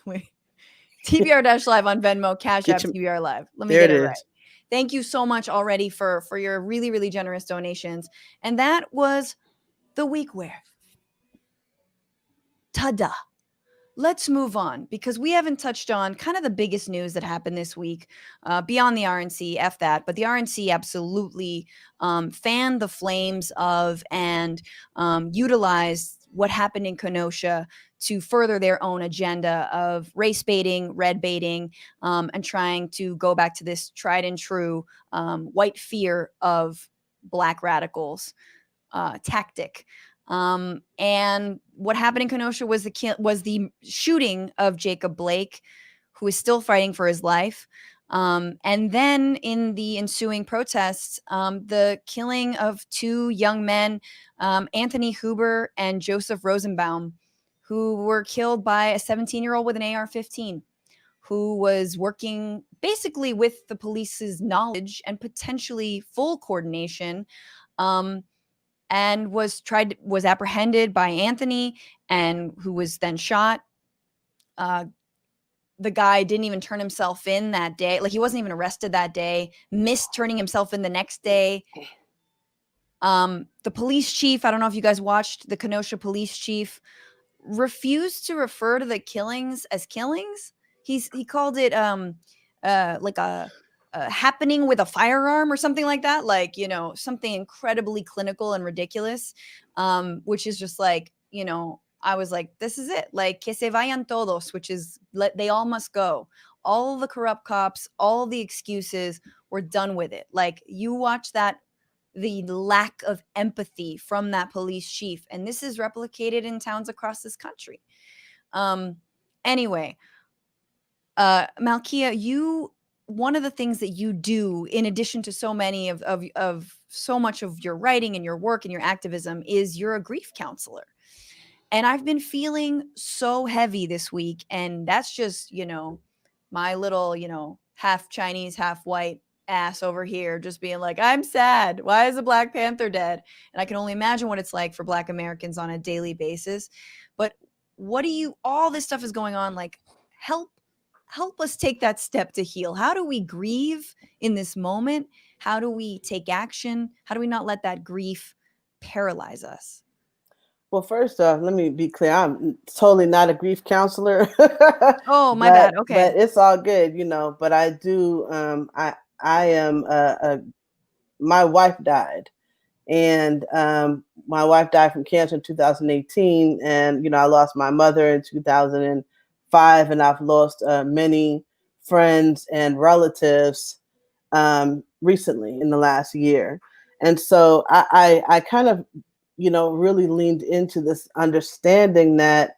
Wait. TBR-live on Venmo, Cash App TBR Live. Let me get it right. Thank you so much already for your really, really generous donations. And that was the week where. Ta-da. Let's move on because we haven't touched on kind of the biggest news that happened this week beyond the RNC, F that. But the RNC absolutely fanned the flames of and utilized what happened in Kenosha to further their own agenda of race baiting, red baiting, and trying to go back to this tried and true white fear of Black radicals tactic. And what happened in Kenosha was the shooting of Jacob Blake, who is still fighting for his life. And then in the ensuing protests, the killing of two young men, Anthony Huber and Joseph Rosenbaum, who were killed by a 17-year-old with an AR-15, who was working basically with the police's knowledge and potentially full coordination, and was apprehended by Anthony, and who was then shot. The guy didn't even turn himself in that day. Like, he wasn't even arrested that day, missed turning himself in the next day. The police chief, I don't know if you guys watched, the Kenosha police chief refused to refer to the killings as killings. He called it like a happening with a firearm or something like that, like, you know, something incredibly clinical and ridiculous, which is just like, you know, I was like, this is it, like, que se vayan todos, which is they all must go. All the corrupt cops, all the excuses, we're done with it. Like, you watch that, the lack of empathy from that police chief, and this is replicated in towns across this country. Anyway, Malkia, one of the things that you do, in addition to so many of so much of your writing and your work and your activism, is you're a grief counselor. And I've been feeling so heavy this week, and that's just, you know, my little, you know, half Chinese, half white ass over here just being like, I'm sad. Why is the Black Panther dead? And I can only imagine what it's like for Black Americans on a daily basis. But all this stuff is going on, like, help us take that step to heal. How do we grieve in this moment? How do we take action? How do we not let that grief paralyze us? Well, first off, let me be clear. I'm totally not a grief counselor. Oh, my bad. Okay. But it's all good, you know. But I do. I am. My wife died, and my wife died from cancer in 2018, and you know, I lost my mother in 2005, and I've lost many friends and relatives recently in the last year, and so I kind of, you know, really leaned into this understanding that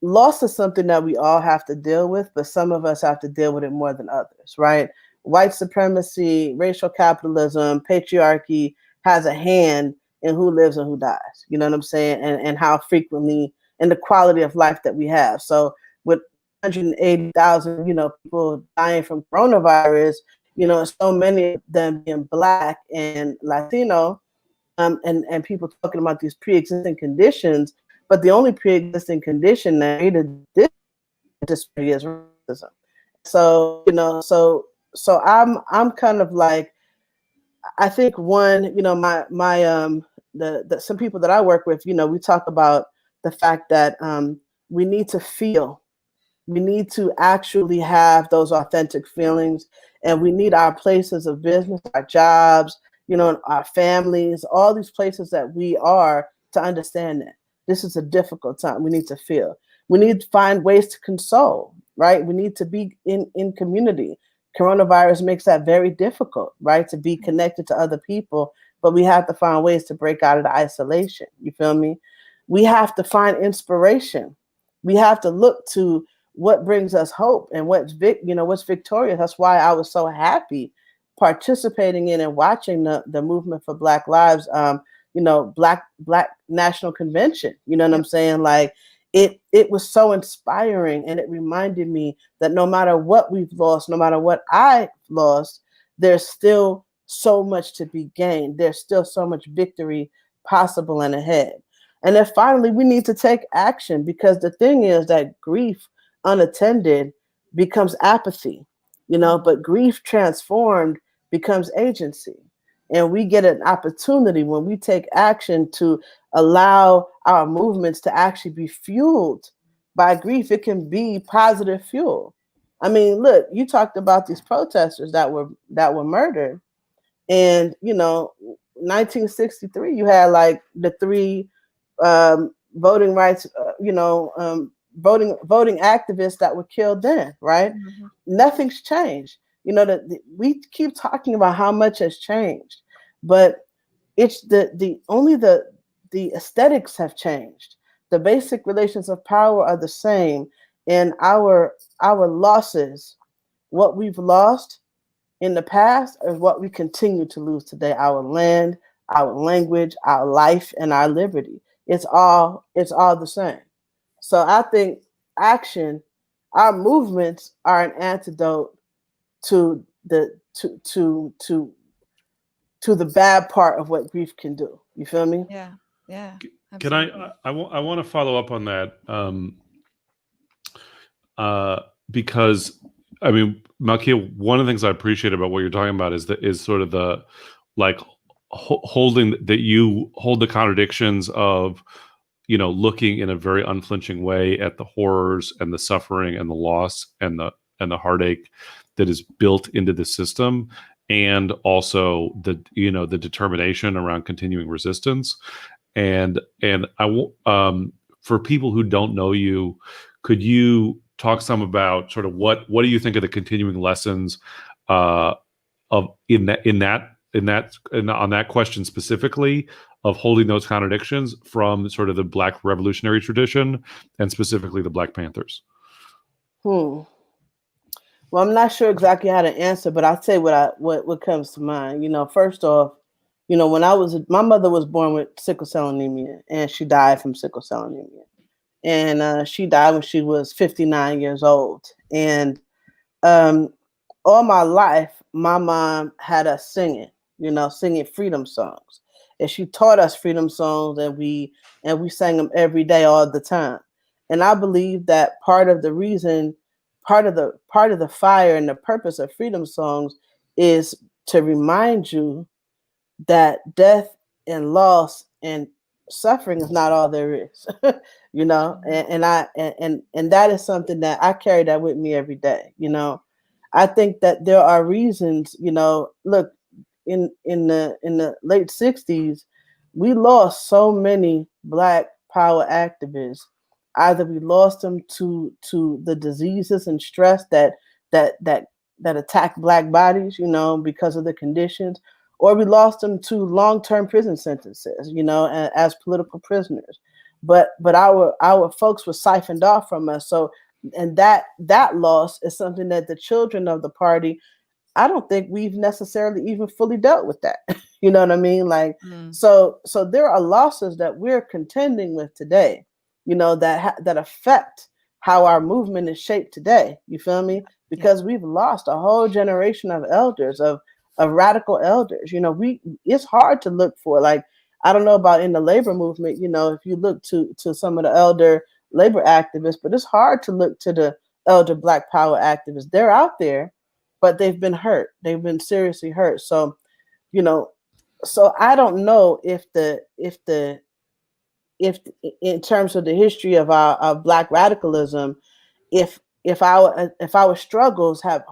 loss is something that we all have to deal with, but some of us have to deal with it more than others, right? White supremacy, racial capitalism, patriarchy has a hand in who lives and who dies, you know what I'm saying? And how frequently, and the quality of life that we have. So with 180,000, you know, people dying from coronavirus, you know, so many of them being Black and Latino, and people talking about these pre-existing conditions, but the only pre-existing condition that created this disparity is racism. So, you know, so I'm kind of like, I think one, you know, the some people that I work with, you know, we talk about the fact that we need to feel. We need to actually have those authentic feelings, and we need our places of business, our jobs, you know, our families, all these places that we are, to understand that this is a difficult time. We need to feel. We need to find ways to console, right? We need to be in community. Coronavirus makes that very difficult, right? To be connected to other people, but we have to find ways to break out of the isolation. You feel me? We have to find inspiration. We have to look to what brings us hope and what's victorious. That's why I was so happy participating in and watching the movement for Black Lives, you know, Black National Convention. You know what I'm saying? Like, it was so inspiring, and it reminded me that no matter what we've lost, no matter what I've lost, there's still so much to be gained. There's still so much victory possible and ahead. And then finally, we need to take action, because the thing is that grief unattended becomes apathy, you know, but grief transformed becomes agency. And we get an opportunity when we take action to allow our movements to actually be fueled by grief. It can be positive fuel. I mean, look, you talked about these protesters that were murdered, and you know, 1963, you had like the three voting rights, voting activists that were killed then, right? Mm-hmm. Nothing's changed. We keep talking about how much has changed, but it's only the aesthetics have changed. The basic relations of power are the same, and our losses, what we've lost in the past, is what we continue to lose today. Our land, our language, our life, and our liberty. It's all the same. So I think our movements are an antidote to the bad part of what grief can do. You feel me? Yeah. Can Absolutely. I want to follow up on that, because I mean, Malkia, one of the things I appreciate about what you're talking about is sort of the like holding that you hold the contradictions of, looking in a very unflinching way at the horrors and the suffering and the loss and the heartache that is built into the system, and also the determination around continuing resistance. And for people who don't know you, could you talk some about sort of what do you think of the continuing lessons of on that question specifically, of holding those contradictions from sort of the Black revolutionary tradition and specifically the Black Panthers? Well, I'm not sure exactly how to answer, but I'll say what comes to mind. First off, when my mother was born with sickle cell anemia, and she died from sickle cell anemia, and she died when she was 59 years old. And all my life, my mom had us singing freedom songs, and she taught us freedom songs, and we sang them every day, all the time. And I believe that part of the fire and the purpose of freedom songs is to remind you that death and loss and suffering is not all there is. And that is something that I carry that with me every day. I think that there are reasons, look, in the late 60s, we lost so many Black power activists. Either we lost them to the diseases and stress that attack Black bodies, because of the conditions, or we lost them to long-term prison sentences, as political prisoners. But our folks were siphoned off from us. So, and that loss is something that the children of the party, I don't think we've necessarily even fully dealt with that. You know what I mean? Like, so there are losses that we're contending with today, that affect how our movement is shaped today. You feel me? Because we've lost a whole generation of elders, of radical elders. It's hard to look for, like, I don't know about in the labor movement, if you look to some of the elder labor activists, but it's hard to look to the elder Black power activists. They're out there, but they've been hurt. They've been seriously hurt. So, so I don't know if in terms of the history of our Black radicalism, if our struggles have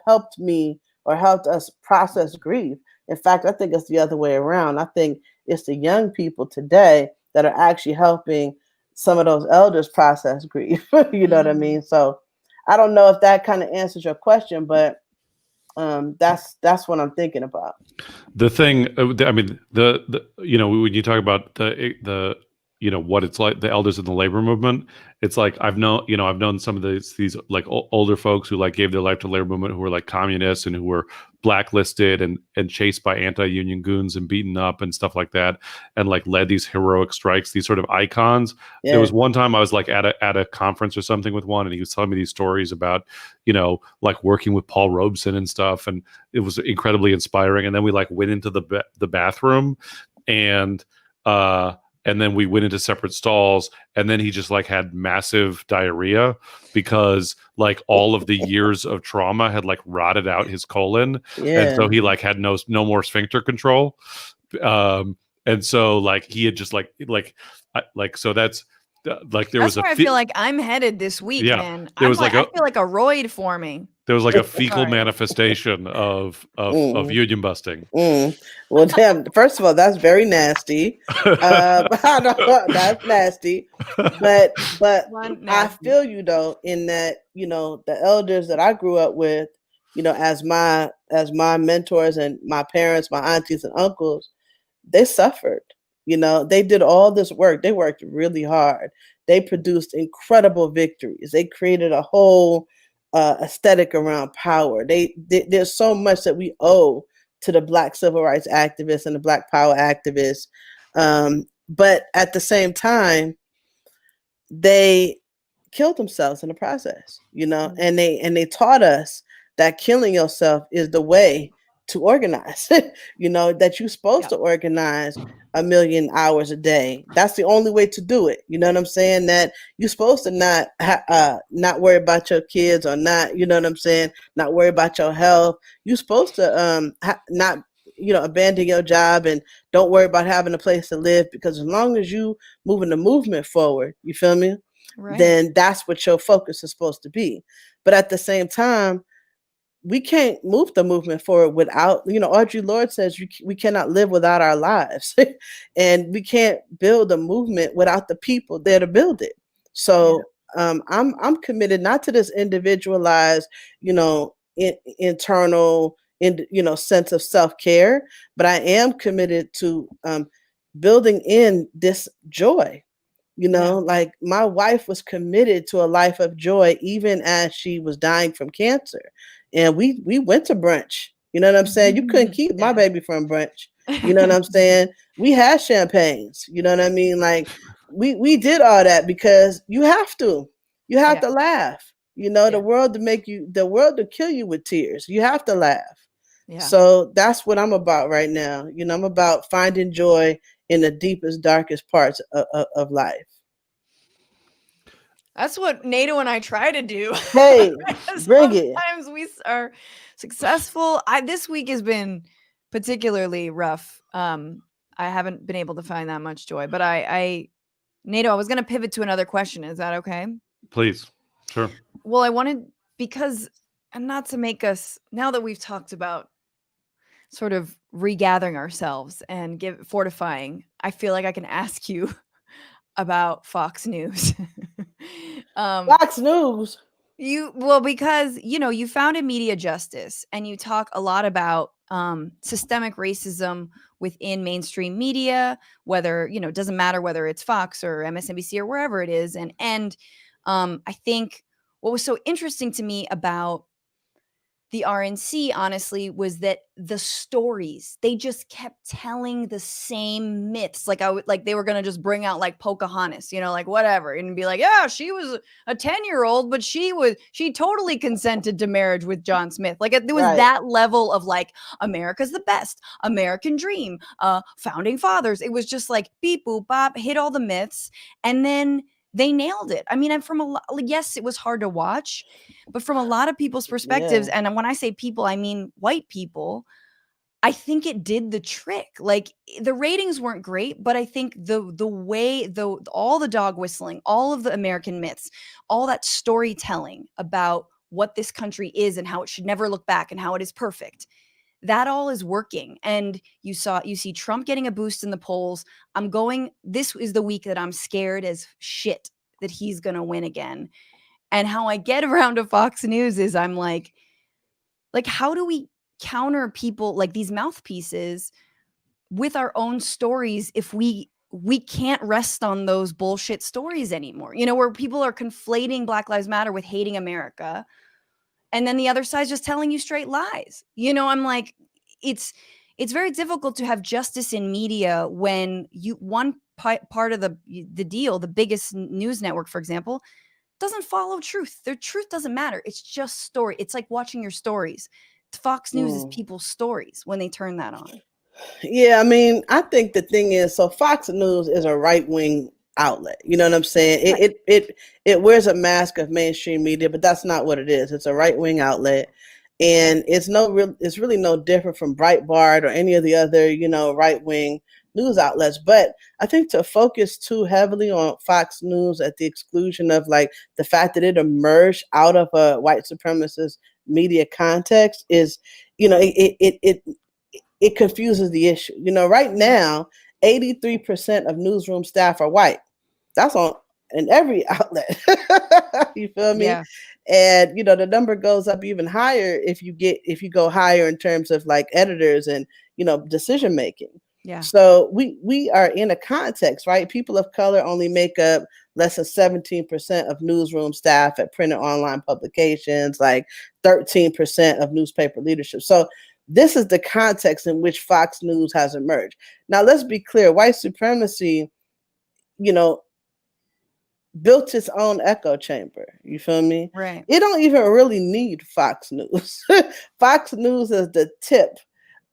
helped me or helped us process grief. In fact, I think it's the other way around. I think it's the young people today that are actually helping some of those elders process grief. You know what I mean? So I don't know if that kind of answers your question, but that's what I'm thinking about. The thing, I mean, the when you talk about the what it's like, the elders in the labor movement, it's like I've known some of these like older folks who like gave their life to the labor movement, who were like communists and who were blacklisted and chased by anti-union goons and beaten up and stuff like that, and like led these heroic strikes, these sort of icons. Yeah. There was one time I was like at a conference or something with one, and he was telling me these stories about like working with Paul Robeson and stuff, and it was incredibly inspiring. And then we like went into the bathroom, and then we went into separate stalls, and then he just like had massive diarrhea because like all of the years of trauma had like rotted out his colon. Yeah. And so he like had no more sphincter control. And so like he had just so that's like there that's was where I feel like I'm headed this week, man. I feel like a roid forming. There was like a fecal manifestation of union busting. Well, damn. First of all, that's very nasty. I know that's nasty, but I feel you though in that the elders that I grew up with, as my mentors and my parents, my aunties and uncles, they suffered. They did all this work. They worked really hard. They produced incredible victories. They created a whole aesthetic around power. There's so much that we owe to the Black civil rights activists and the Black power activists. But at the same time, they killed themselves in the process, and they taught us that killing yourself is the way to organize, that you're supposed to organize 1 million hours a day. That's the only way to do it. You know what I'm saying? That you're supposed to not worry about your kids or not, not worry about your health. You're supposed to not abandon your job and don't worry about having a place to live, because as long as you moving the movement forward, you feel me? Right. Then that's what your focus is supposed to be. But at the same time, we can't move the movement forward without, Audre Lorde says we cannot live without our lives. And we can't build a movement without the people there to build it. So I'm committed not to this individualized, internal, sense of self-care, but I am committed to building in this joy. Like my wife was committed to a life of joy even as she was dying from cancer. And we went to brunch. You know what I'm saying? You couldn't keep my baby from brunch. You know what I'm saying? We had champagnes. You know what I mean? Like we did all that because you have to. You have to laugh. The world to kill you with tears. You have to laugh. Yeah. So that's what I'm about right now. I'm about finding joy in the deepest, darkest parts of life. That's what Nato and I try to do. Hey, bring it. Sometimes we are successful. This week has been particularly rough. I haven't been able to find that much joy, but Nato, I was going to pivot to another question. Is that okay? Please. Sure. Well, I wanted, because, and not to make us, now that we've talked about sort of regathering ourselves and fortifying, I feel like I can ask you about Fox News. Fox News. Because you founded Media Justice and you talk a lot about systemic racism within mainstream media, whether it doesn't matter whether it's Fox or MSNBC or wherever it is, and I think what was so interesting to me about the RNC, honestly, was that the stories, they just kept telling the same myths. Like they were going to just bring out like Pocahontas, like whatever, and be like, yeah, she was a 10-year-old, but she totally consented to marriage with John Smith. Like there was that level of like, America's the best, American dream, founding fathers. It was just like beep, boop, bop, hit all the myths. And then they nailed it. I mean, yes, it was hard to watch, but from a lot of people's perspectives, and when I say people, I mean white people, I think it did the trick. Like the ratings weren't great, but I think the way, all the dog whistling, all of the American myths, all that storytelling about what this country is and how it should never look back and how it is perfect, that all is working. And you see Trump getting a boost in the polls. This is the week that I'm scared as shit that he's going to win again. And how I get around to Fox News is I'm like, how do we counter people like these mouthpieces with our own stories if we can't rest on those bullshit stories anymore? Where people are conflating Black Lives Matter with hating America. And then the other side's just telling you straight lies. I'm like, it's very difficult to have justice in media when one part of the deal, the biggest news network, for example, doesn't follow truth. Their truth doesn't matter. It's just story. It's like watching your stories. Fox News is people's stories when they turn that on. Yeah, I mean, I think the thing is, so Fox News is a right-wing outlet. You know what I'm saying? Right. It wears a mask of mainstream media, but that's not what it is. It's a right-wing outlet, and it's really no different from Breitbart or any of the other right-wing news outlets. But I think to focus too heavily on Fox News at the exclusion of like the fact that it emerged out of a white supremacist media context is, it confuses the issue. Right now, 83% of newsroom staff are white. That's on in every outlet. You feel me? Yeah. And the number goes up even higher if you go higher in terms of like editors and decision making. Yeah. So we are in a context, right? People of color only make up less than 17% of newsroom staff at print and online publications, like 13% of newspaper leadership. So this is the context in which Fox News has emerged. Now, let's be clear. White supremacy, built its own echo chamber. You feel me? Right. It don't even really need Fox News. Fox News is the tip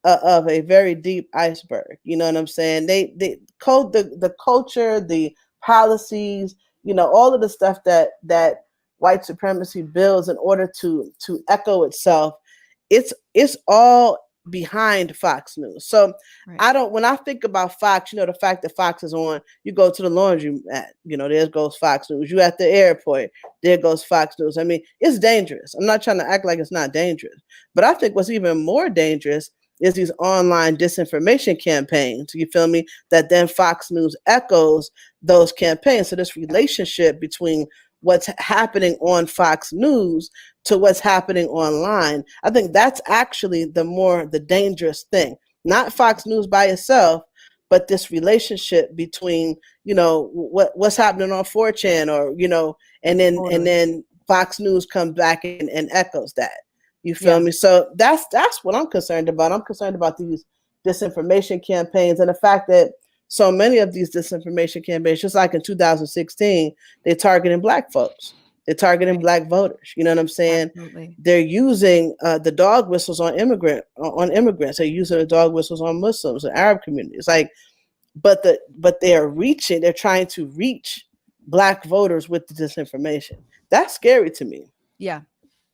of a very deep iceberg. You know what I'm saying? They code the culture, the policies, all of the stuff that white supremacy builds in order to echo itself. It's all behind Fox News. So right. When I think about Fox, the fact that Fox is on, you go to the laundry mat, there goes Fox News. You at the airport, there goes Fox News. I mean, it's dangerous. I'm not trying to act like it's not dangerous, but I think what's even more dangerous is these online disinformation campaigns, you feel me, that then Fox News echoes those campaigns. So this relationship between what's happening on Fox News to what's happening online, I think that's actually the dangerous thing. Not Fox News by itself, but this relationship between, what's happening on 4chan or, and then Fox News comes back and echoes that. You feel me? So that's what I'm concerned about. I'm concerned about these disinformation campaigns and the fact that so many of these disinformation campaigns, just like in 2016, they're targeting Black folks. They're targeting Black voters. You know what I'm saying? Absolutely. They're using the dog whistles on immigrants. They're using the dog whistles on Muslims and Arab communities. But they're trying to reach Black voters with the disinformation. That's scary to me. Yeah.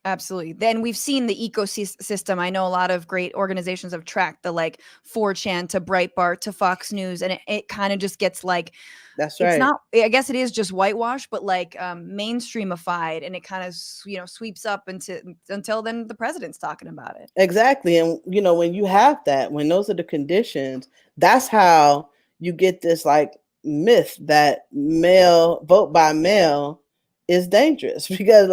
Absolutely. Then we've seen the ecosystem. I know a lot of great organizations have tracked the 4chan to Breitbart to Fox News, and it kind of just gets like, that's right. It's not, I guess it is just whitewash, but mainstreamified, and it kind of, sweeps up until then the president's talking about it. Exactly. And, when you have that, when those are the conditions, that's how you get this myth that vote by mail is dangerous because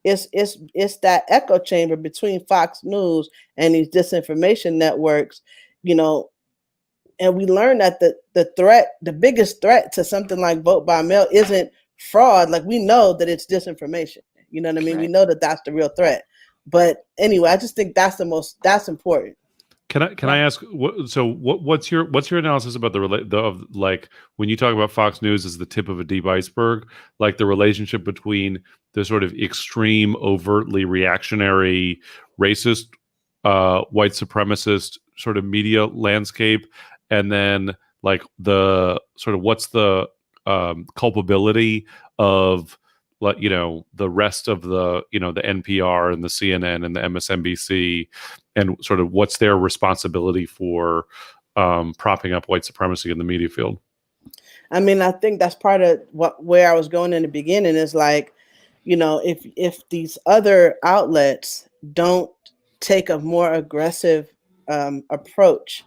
it's that echo chamber between Fox News and these disinformation networks, and we learned that the biggest threat to something like vote by mail isn't fraud. Like, we know that it's disinformation. You know what I mean? Right. We know that that's the real threat. But anyway, I just think that's important. Can I ask? What's your analysis about when you talk about Fox News as the tip of a deep iceberg, like the relationship between the sort of extreme, overtly reactionary, racist, white supremacist sort of media landscape, and then the sort of what's the culpability of the rest of the the NPR and the CNN and the MSNBC, and sort of what's their responsibility for propping up white supremacy in the media field? I mean, I think that's part of where I was going in the beginning is if these other outlets don't take a more aggressive approach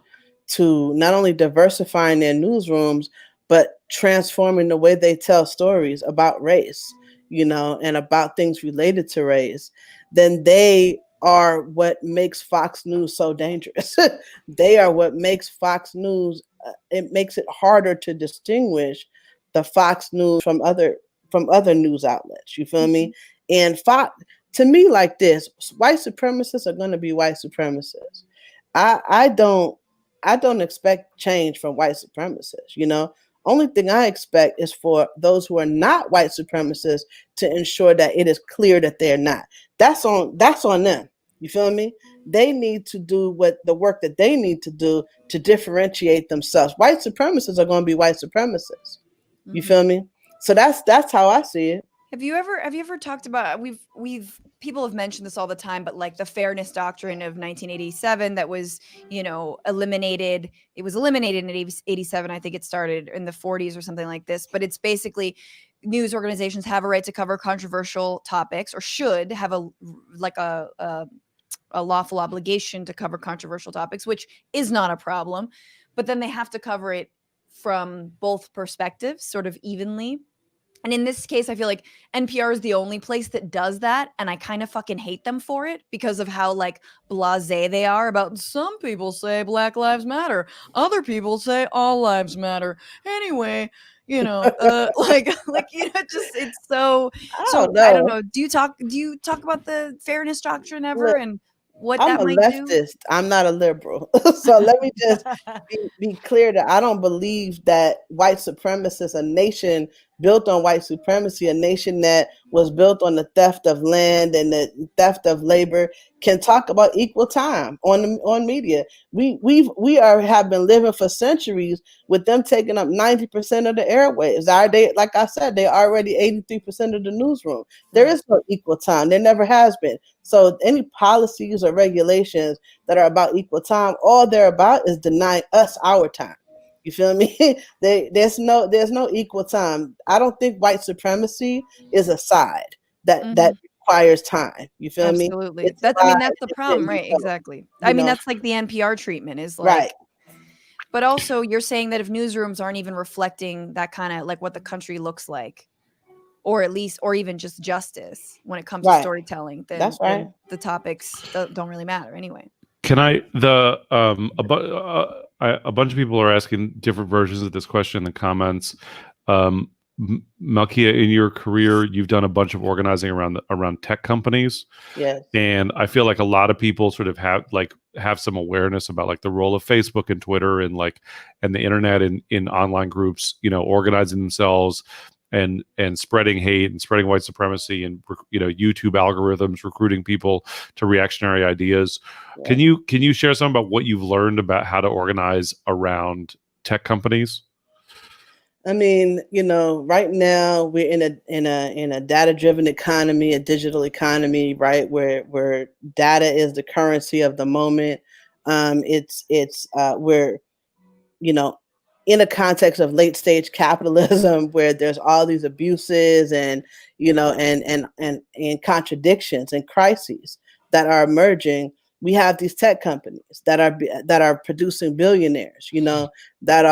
to not only diversifying their newsrooms, but transforming the way they tell stories about race, and about things related to race, then they are what makes Fox News so dangerous. They are what makes Fox News, it makes it harder to distinguish the Fox News from other news outlets. You feel me? And to me, like this, white supremacists are going to be white supremacists. I don't expect change from white supremacists. Only thing I expect is for those who are not white supremacists to ensure that it is clear that they're not. That's on them. You feel me? They need to do the work that they need to do to differentiate themselves. White supremacists are going to be white supremacists. You feel me? So that's how I see it. Have you ever talked about, people have mentioned this all the time, but the fairness doctrine of 1987 that was, eliminated. It was eliminated in 87. I think it started in the 40s or something like this, but it's basically news organizations have a right to cover controversial topics, or should have a lawful obligation to cover controversial topics, which is not a problem. But then they have to cover it from both perspectives, sort of evenly. And in this case, I feel like NPR is the only place that does that. And I kind of fucking hate them for it because of how like blasé they are about some people say Black Lives Matter. Other people say all lives matter. Anyway, you know, like, just it's so, I so don't I don't know. know. Do you talk about the fairness doctrine ever Look, and what I'm that a might do? leftist. I'm not a liberal. So let me just be clear that I don't believe that white supremacists, a nation built on white supremacy, a nation that was built on the theft of land and the theft of labor, can talk about equal time on media. We have been living for centuries with them taking up 90% of the airwaves. They, like I said, they already 83% of the newsroom. There is no equal time. There never has been. So any policies or regulations that are about equal time, all they're about is denying us our time. You feel me? There's no equal time. I don't think white supremacy is a side that requires time. You feel me? Absolutely. It's a I mean, side that's the that problem, you right? know, Exactly. I you mean, know, that's like the NPR treatment is right. like, but also you're saying that if newsrooms aren't even reflecting that kind of like what the country looks like, or at least, or even just justice when it comes to Right. storytelling, That's right. then the topics don't really matter anyway. Can I a bunch of people are asking different versions of this question in the comments. Malkia, in your career, you've done a bunch of organizing around tech companies. Yes. And I feel like a lot of people sort of have some awareness about like the role of Facebook and Twitter and the internet in online groups, organizing themselves and spreading hate and spreading white supremacy and YouTube algorithms recruiting people to reactionary ideas. Yeah. Can you share some about what you've learned about how to organize around tech companies? I mean, right now we're in a data-driven economy, a digital economy, right? Where data is the currency of the moment. We're in a context of late stage capitalism where there's all these abuses and and contradictions and crises that are emerging. We have these tech companies that are producing billionaires, that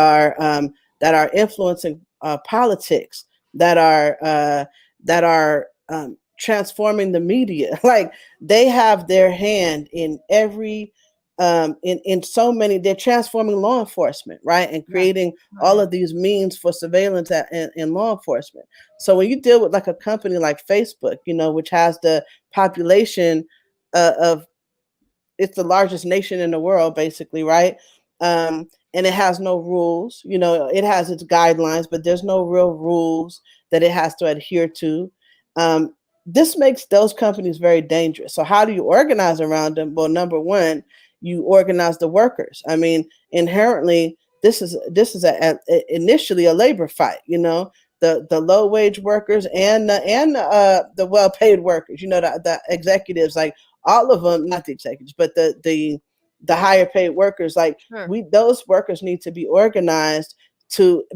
are influencing politics, that are transforming the media. Like they have their hand in every in so many. They're transforming law enforcement, right, and creating all of these means for surveillance in law enforcement. So when you deal with like a company like Facebook, which has the population of it's the largest nation in the world, basically, right? And it has no rules. It has its guidelines, but there's no real rules that it has to adhere to. This makes those companies very dangerous. So how do you organize around them? Well, number one, you organize the workers. I mean, inherently, this is initially a labor fight. The low wage workers and the well paid workers. The executives, like all of them, not the executives, but the higher paid workers. Like those workers need to be organized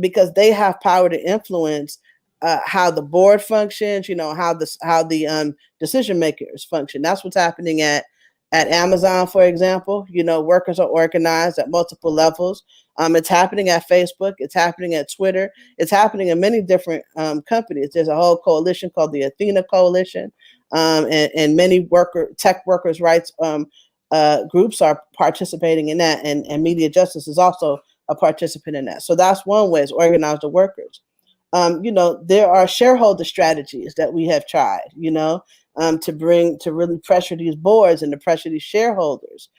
because they have power to influence how the board functions, how the decision makers function. That's what's happening at Amazon, for example. Workers are organized at multiple levels. It's happening at Facebook. It's happening at Twitter. It's happening in many different companies. There's a whole coalition called the Athena Coalition, and many tech workers' rights groups are participating in that, and Media Justice is also a participant in that. So that's one way, is organize the workers. There are shareholder strategies that we have tried, to really pressure these boards and to pressure these shareholders.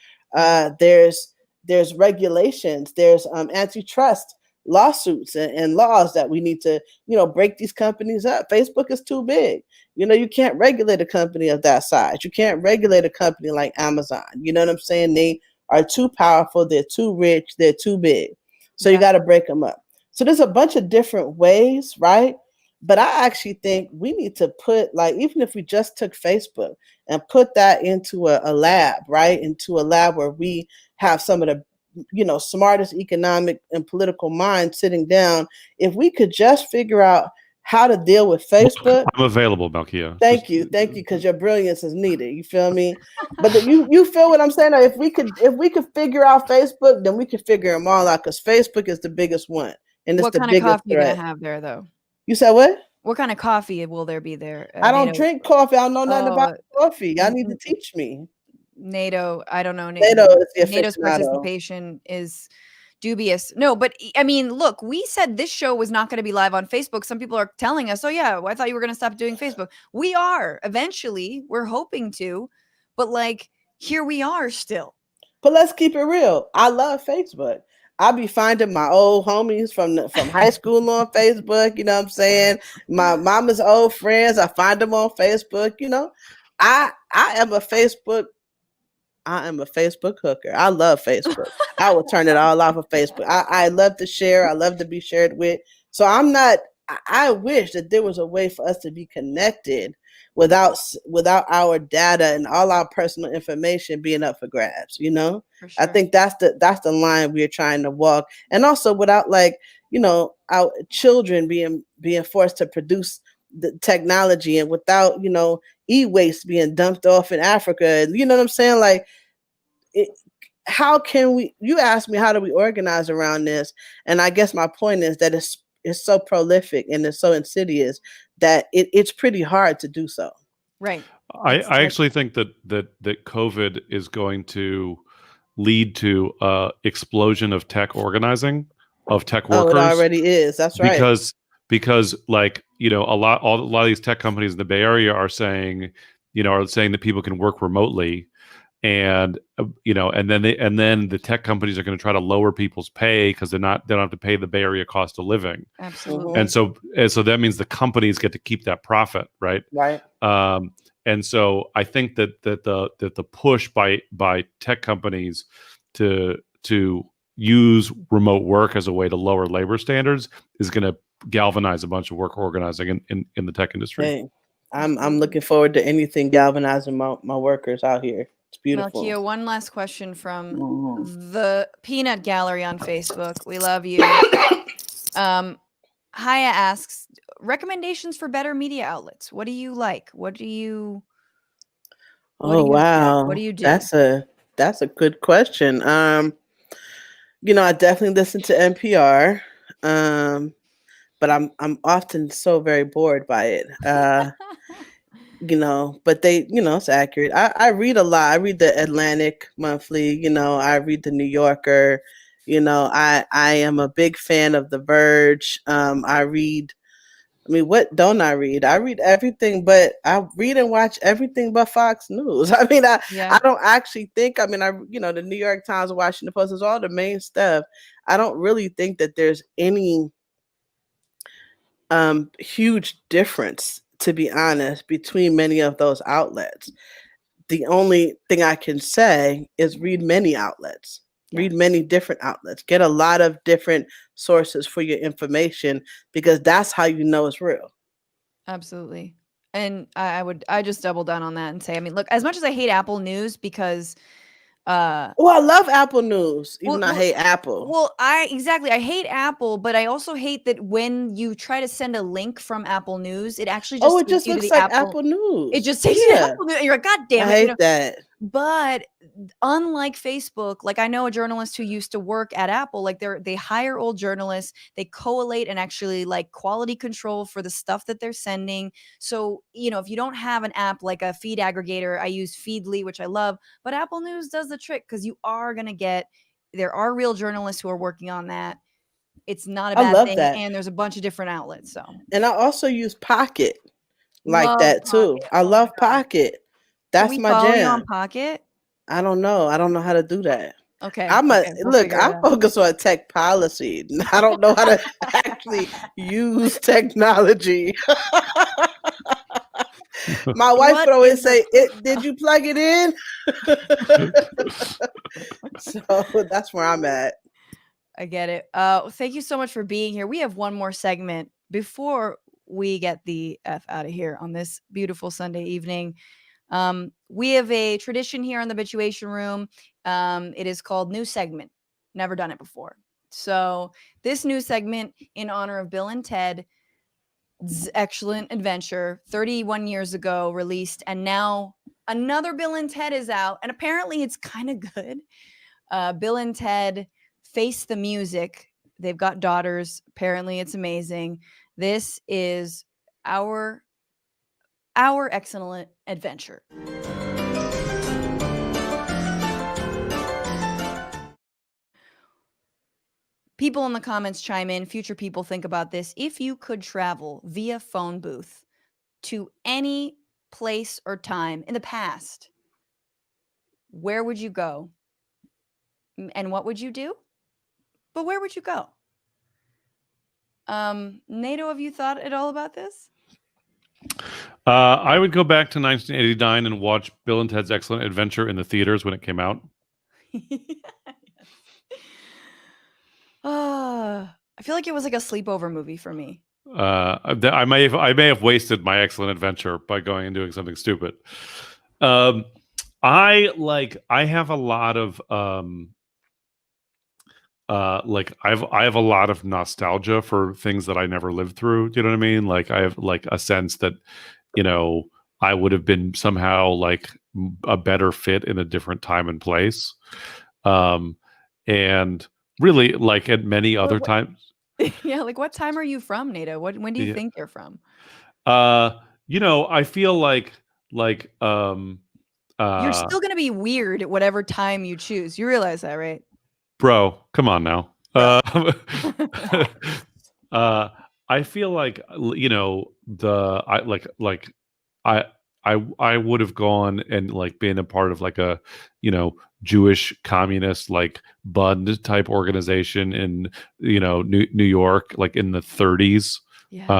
There's regulations, there's antitrust lawsuits and laws that we need to, break these companies up. Facebook is too big. You can't regulate a company of that size. You can't regulate a company like Amazon. You know what I'm saying? They are too powerful. They're too rich. They're too big. So you got to break them up. So there's a bunch of different ways, right? But I actually think we need to put, like, even if we just took Facebook and put that into a lab, right? Into a lab where we have some of the, smartest economic and political minds sitting down. If we could just figure out how to deal with Facebook. I'm available, Malkia. Thank you, because your brilliance is needed. You feel me? But you feel what I'm saying? If we could figure out Facebook, then we could figure them all out. Because Facebook is the biggest one, and it's What the kind of biggest coffee you gonna threat. have there, though? You said what? What kind of coffee will there be there? I don't Nato? drink coffee. I don't know nothing about coffee. Y'all need to n- teach me. Nato, I don't know. Nato is the NATO's aficionado. participation is dubious. No, but I mean, look, we said this show was not going to be live on Facebook. Some people are telling us, oh, yeah, I thought you were going to stop doing Facebook. We are. Eventually, we're hoping to. But like, here we are still. But let's keep it real. I love Facebook. I'll be finding my old homies from high school on Facebook. You know what I'm saying? My mama's old friends. I find them on Facebook. You know, I am a Facebook hooker. I love Facebook. I will turn it all off of Facebook. I love to share. I love to be shared with. So I'm not. I wish that there was a way for us to be connected without our data and all our personal information being up for grabs. You know, For sure. I think that's the line we're trying to walk, and also without our children being forced to produce the technology, and without e-waste being dumped off in Africa, and you know what I'm saying, like. How can we? You asked me how do we organize around this, and I guess my point is that it's so prolific and it's so insidious that it's pretty hard to do so. Right. I actually think that COVID is going to lead to explosion of tech organizing, of tech workers. Oh, it already is. That's right. Because like a lot of these tech companies in the Bay Area are saying that people can work remotely. And and then the tech companies are going to try to lower people's pay because they don't have to pay the Bay Area cost of living. Absolutely. And so that means the companies get to keep that profit, right? Right. And so I think that the push by tech companies to use remote work as a way to lower labor standards is going to galvanize a bunch of work organizing in the tech industry. Hey, I'm looking forward to anything galvanizing my workers out here. It's beautiful. Malkia, one last question from the Peanut Gallery on Facebook. We love you. Haya asks, recommendations for better media outlets. What do you like? What do you wow. What do you do? That's a good question. I definitely listen to NPR. But I'm often so very bored by it. But they, it's accurate. I read a lot. I read the Atlantic Monthly, I read the New Yorker, I am a big fan of The Verge. What don't I read? I read everything, but I read and watch everything but Fox News. I don't actually think, the New York Times, Washington Post is all the main stuff. I don't really think that there's any huge difference, to be honest, between many of those outlets. The only thing I can say is read many outlets. Read many different outlets. Get a lot of different sources for your information, because that's how you know it's real. Absolutely. And I just double down on that and say, look, as much as I hate Apple News because I love Apple News, even though I hate Apple. Well, I hate Apple, but I also hate that when you try to send a link from Apple News, it actually just it just looks like Apple News. It just takes you to Apple News, and you're like, God damn it! I hate that. But unlike Facebook, like I know a journalist who used to work at Apple, like they hire old journalists, they collate and actually like quality control for the stuff that they're sending. So, if you don't have an app like a feed aggregator, I use Feedly, which I love, but Apple News does the trick because you are going to there are real journalists who are working on that. It's not a bad thing. That. And there's a bunch of different outlets. So, and I also use Pocket that too. I love Pocket. That's my jam. You on Pocket? I don't know how to do that. Okay. I focus on tech policy. I don't know how to actually use technology. My wife would always say, did you plug it in? So that's where I'm at. I get it. Thank you so much for being here. We have one more segment before we get the F out of here on this beautiful Sunday evening. We have a tradition here in the Bitchuation Room. It is called New Segment. Never done it before. So this new segment, in honor of Bill and Ted, Excellent Adventure, 31 years ago released, and now another Bill and Ted is out, and apparently it's kind of good. Bill and Ted Face the Music. They've got daughters. Apparently it's amazing. This is our Excellent Adventure. People in the comments chime in. Future people, think about this. If you could travel via phone booth to any place or time in the past, where would you go? And what would you do? But where would you go? Nato, have you thought at all about this? I would go back to 1989 and watch Bill and Ted's Excellent Adventure in the theaters when it came out. I feel like it was like a sleepover movie for me. I may have wasted my Excellent Adventure by going and doing something stupid. I have a lot of I have a lot of nostalgia for things that I never lived through. Do you know what I mean? Like I have like a sense that, you know, I would have been somehow like a better fit in a different time and place. And really, like at many other times. Yeah, like what time are you from, Nato? When do you think you're from? You know, I feel like you're still gonna be weird at whatever time you choose. You realize that, right? Bro, come on now. I feel like, you know, I would have gone and like been a part of like a, you know, Jewish communist like Bund type organization in, you know, New York, like in the 30s. Yes.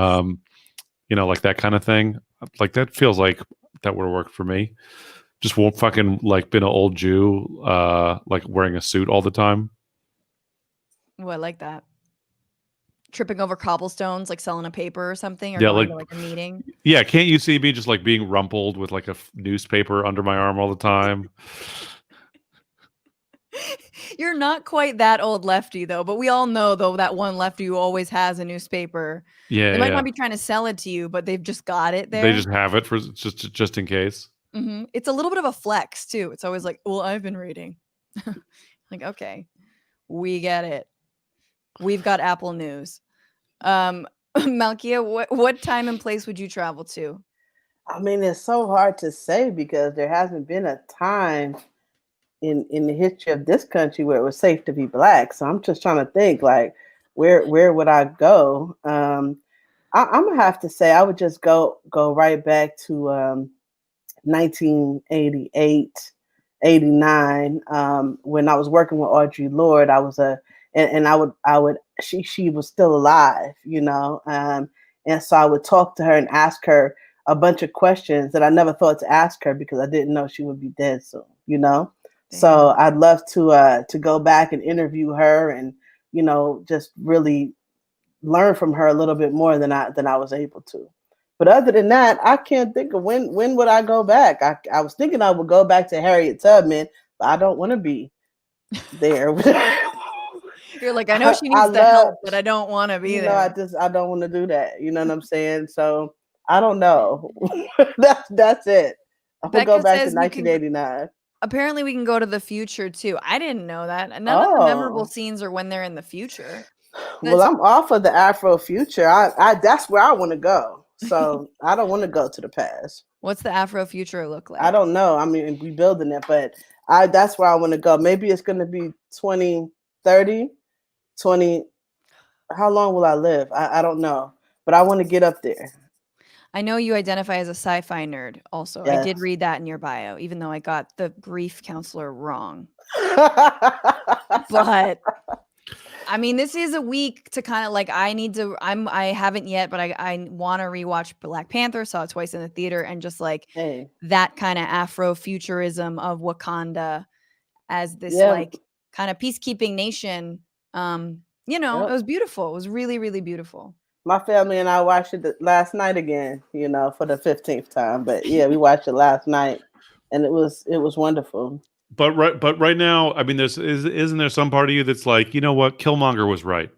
You know, like that kind of thing. Like that feels like that would have worked for me. Just won't fucking like been an old Jew, like wearing a suit all the time. Oh, I like that. Tripping over cobblestones, like selling a paper or something, or Yeah, going to like a meeting. Yeah, can't you see me just like being rumpled with like a newspaper under my arm all the time? You're not quite that old lefty though, but we all know though that one lefty who always has a newspaper. Yeah, they might not be trying to sell it to you, but they've just got it there. They just have it for just in case. Mm-hmm. It's a little bit of a flex too. It's always like, well, I've been reading. Like, okay, we get it. We've got Apple News. Malkia, what time and place would you travel to? I mean, it's so hard to say because there hasn't been a time in the history of this country where it was safe to be Black. So I'm just trying to think, like, where would I go? I'm gonna have to say I would just go right back to 1988, 89, when I was working with Audre Lorde. I was and I would she was still alive, you know, and so I would talk to her and ask her a bunch of questions that I never thought to ask her because I didn't know she would be dead soon, you know. Damn. So I'd love to go back and interview her and, you know, just really learn from her a little bit more than I was able to. But other than that, I can't think of when would I go back. I was thinking I would go back to Harriet Tubman, but I don't want to be there. You're like, I know she needs the help, but I don't want to be there. I don't want to do that. You know what I'm saying? So I don't know. that's it. I will go back to 1989. Apparently we can go to the future too. I didn't know that. None of the memorable scenes are when they're in the future. Well, I'm off of the Afro future. I that's where I want to go. So I don't want to go to the past. What's the Afro future look like? I don't know. I mean, we building it, but that's where I want to go. Maybe it's going to be 2030, 20. How long will I live? I don't know, but I want to get up there. I know you identify as a sci-fi nerd also. Yes. I did read that in your bio, even though I got the grief counselor wrong. But I mean, this is a week to kind of like, I haven't yet, but I want to rewatch Black Panther. Saw it twice in the theater, and just like that kind of Afrofuturism of Wakanda as this like kind of peacekeeping nation. You know, it was beautiful. It was really, really beautiful. My family and I watched it last night again, you know, for the 15th time. But yeah, we watched it last night, and it was wonderful. But right now, I mean, isn't there some part of you that's like, you know what, Killmonger was right?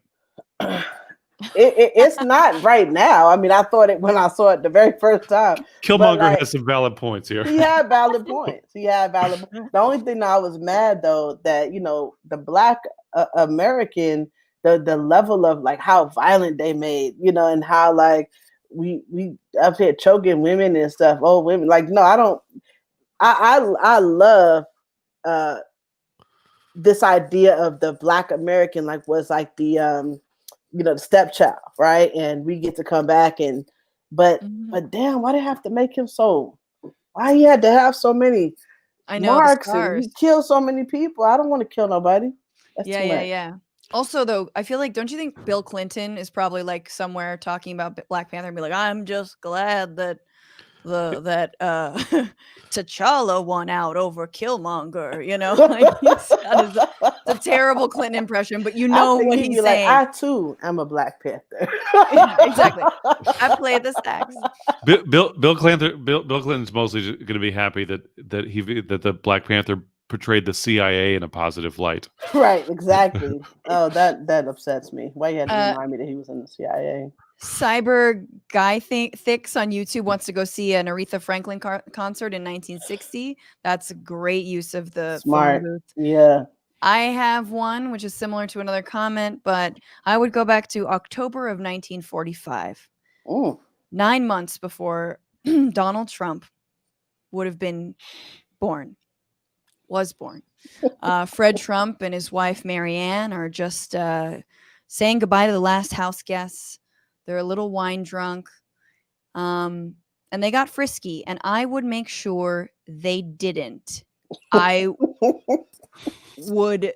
It's not right now. I mean, I thought it when I saw it the very first time. But Killmonger like, has some valid points here. he had valid points. The only thing that I was mad though that the Black American, the level of like how violent they made, and how like we up here choking women and stuff, old women. Like, no, I don't. I love this idea of the Black American, like was like the the stepchild, right? And we get to come back but damn, why they have to make him so? Why he had to have so many I know, the marks and scars. he killed so many people? I don't want to kill nobody. That's too much. Yeah. Also, though, I feel like, don't you think Bill Clinton is probably like somewhere talking about Black Panther and be like, I'm just glad that T'Challa won out over Killmonger, like it's a terrible Clinton impression, but you know what he's saying. I too am a Black Panther. Yeah, exactly. I played the sax. Bill Clinton's mostly going to be happy that the Black Panther portrayed the CIA in a positive light. Right, exactly. Oh, that upsets me. Why you had to remind me that he was in the CIA? Cyber Guy Thicks on YouTube wants to go see an Aretha Franklin concert in 1960. That's a great use of the Smart. phone booth. Yeah. I have one which is similar to another comment, but I would go back to October of 1945. 9 months before Donald Trump would have was born. Fred Trump and his wife Marianne are just saying goodbye to the last house guests. They're a little wine drunk. And they got frisky, and I would make sure they didn't. I would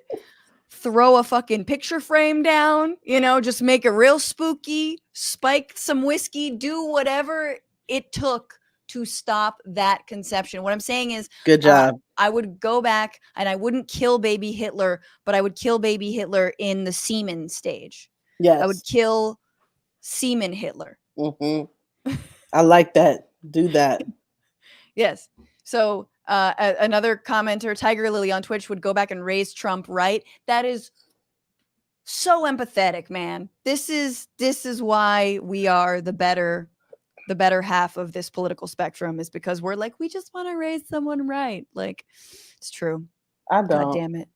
throw a fucking picture frame down, just make it real spooky, spike some whiskey, do whatever it took to stop that conception. What I'm saying is, good job. I would go back and I wouldn't kill baby Hitler, but I would kill baby Hitler in the semen stage. Yes. I would kill semen Hitler. Mm-hmm. I like that. Do that. Yes. So another commenter, Tiger Lily on Twitch, would go back and raise Trump right. That is so empathetic, man. This is why we are the better half of this political spectrum, is because we're like, we just want to raise someone right. Like, it's true. I don't. God damn it.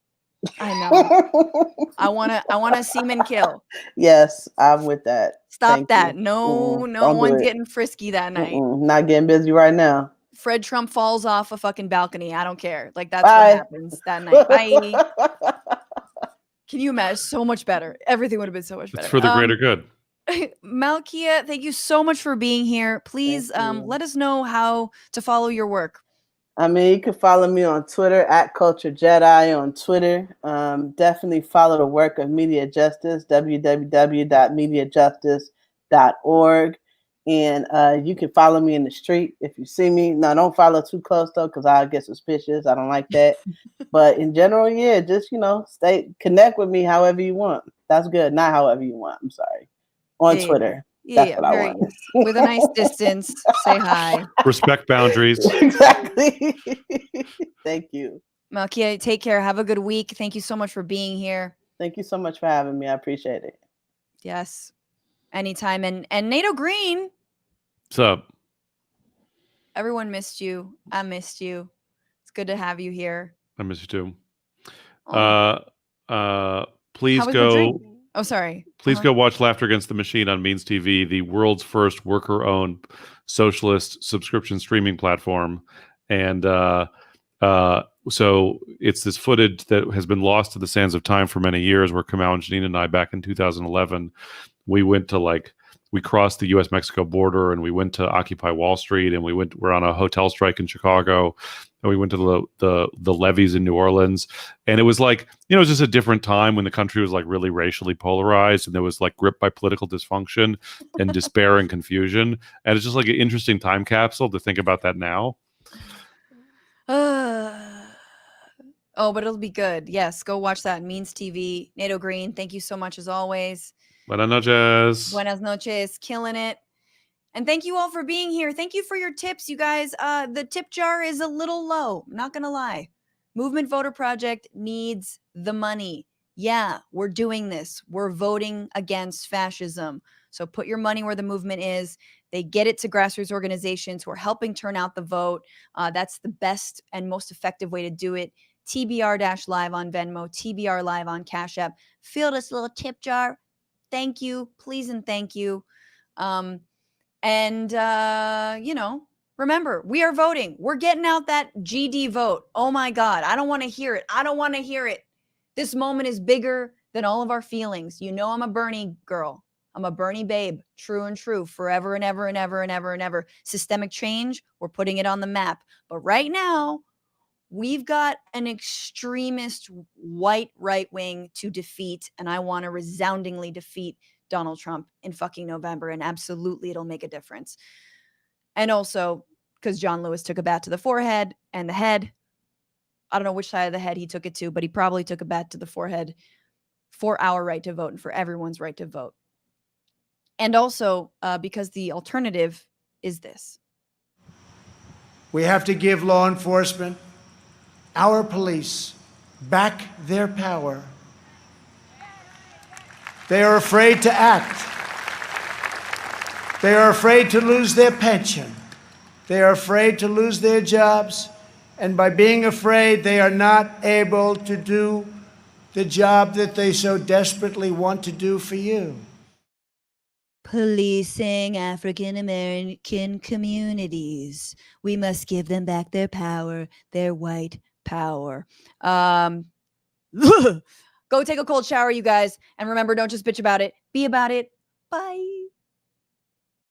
I know. I want to semen kill. Yes, I'm with that. Stop Thank that. you. No one's getting frisky that night. Not getting busy right now. Fred Trump falls off a fucking balcony. I don't care. Like, that's what happens that night. Bye. Can you imagine? So much better. Everything would have been so much better. It's for the greater good. Malkia, thank you so much for being here. Please let us know how to follow your work. I mean, you can follow me on Twitter at Culture Jedi on Twitter. Definitely follow the work of Media Justice, www.mediajustice.org. And you can follow me in the street if you see me. No, don't follow too close though, because I'll get suspicious. I don't like that. But in general, yeah, just connect with me however you want. That's good. Not however you want. I'm sorry. On Twitter. That's what I want. Yes. With a nice distance. Say hi. Respect boundaries. Exactly. Thank you. Malkia, take care. Have a good week. Thank you so much for being here. Thank you so much for having me. I appreciate it. Yes. Anytime. And Nato Green. What's up? Everyone missed you. I missed you. It's good to have you here. I miss you too. Oh. Please go. Oh, sorry. Please go watch Laughter Against the Machine on Means TV, the world's first worker-owned socialist subscription streaming platform. And so it's this footage that has been lost to the sands of time for many years, where Kamau and Janine and I, back in 2011, we went to we crossed the U.S.-Mexico border, and we went to Occupy Wall Street, and we're on a hotel strike in Chicago, and we went to the levees in New Orleans, and it was it was just a different time when the country was really racially polarized, and there was gripped by political dysfunction and despair and confusion, and it's just an interesting time capsule to think about that now. Oh, but it'll be good. Yes, go watch that. Means TV. Nato Green, thank you so much as always. Buenas noches. Buenas noches. Killing it. And thank you all for being here. Thank you for your tips, you guys. The tip jar is a little low. Not going to lie. Movement Voter Project needs the money. Yeah, we're doing this. We're voting against fascism. So put your money where the movement is. They get it to grassroots organizations who are helping turn out the vote. That's the best and most effective way to do it. TBR-live on Venmo, TBR live on Cash App. Fill this little tip jar. Thank you. Please and thank you. Remember, we are voting. We're getting out that GD vote. Oh my God. I don't want to hear it. I don't want to hear it. This moment is bigger than all of our feelings. You know, I'm a Bernie girl. I'm a Bernie babe. True and true. Forever and ever and ever and ever and ever. Systemic change, we're putting it on the map. But right now, we've got an extremist white right wing to defeat. And I want to resoundingly defeat Donald Trump in fucking November. And absolutely, it'll make a difference. And also, because John Lewis took a bat to the forehead and the head. I don't know which side of the head he took it to, but he probably took a bat to the forehead for our right to vote and for everyone's right to vote. And also because the alternative is this. We have to give law enforcement, our police, back their power. They are afraid to act. They are afraid to lose their pension. They are afraid to lose their jobs. And by being afraid, they are not able to do the job that they so desperately want to do for you. Policing African American communities. We must give them back their power, their white power. Go take a cold shower, you guys. And remember, don't just bitch about it. Be about it. Bye.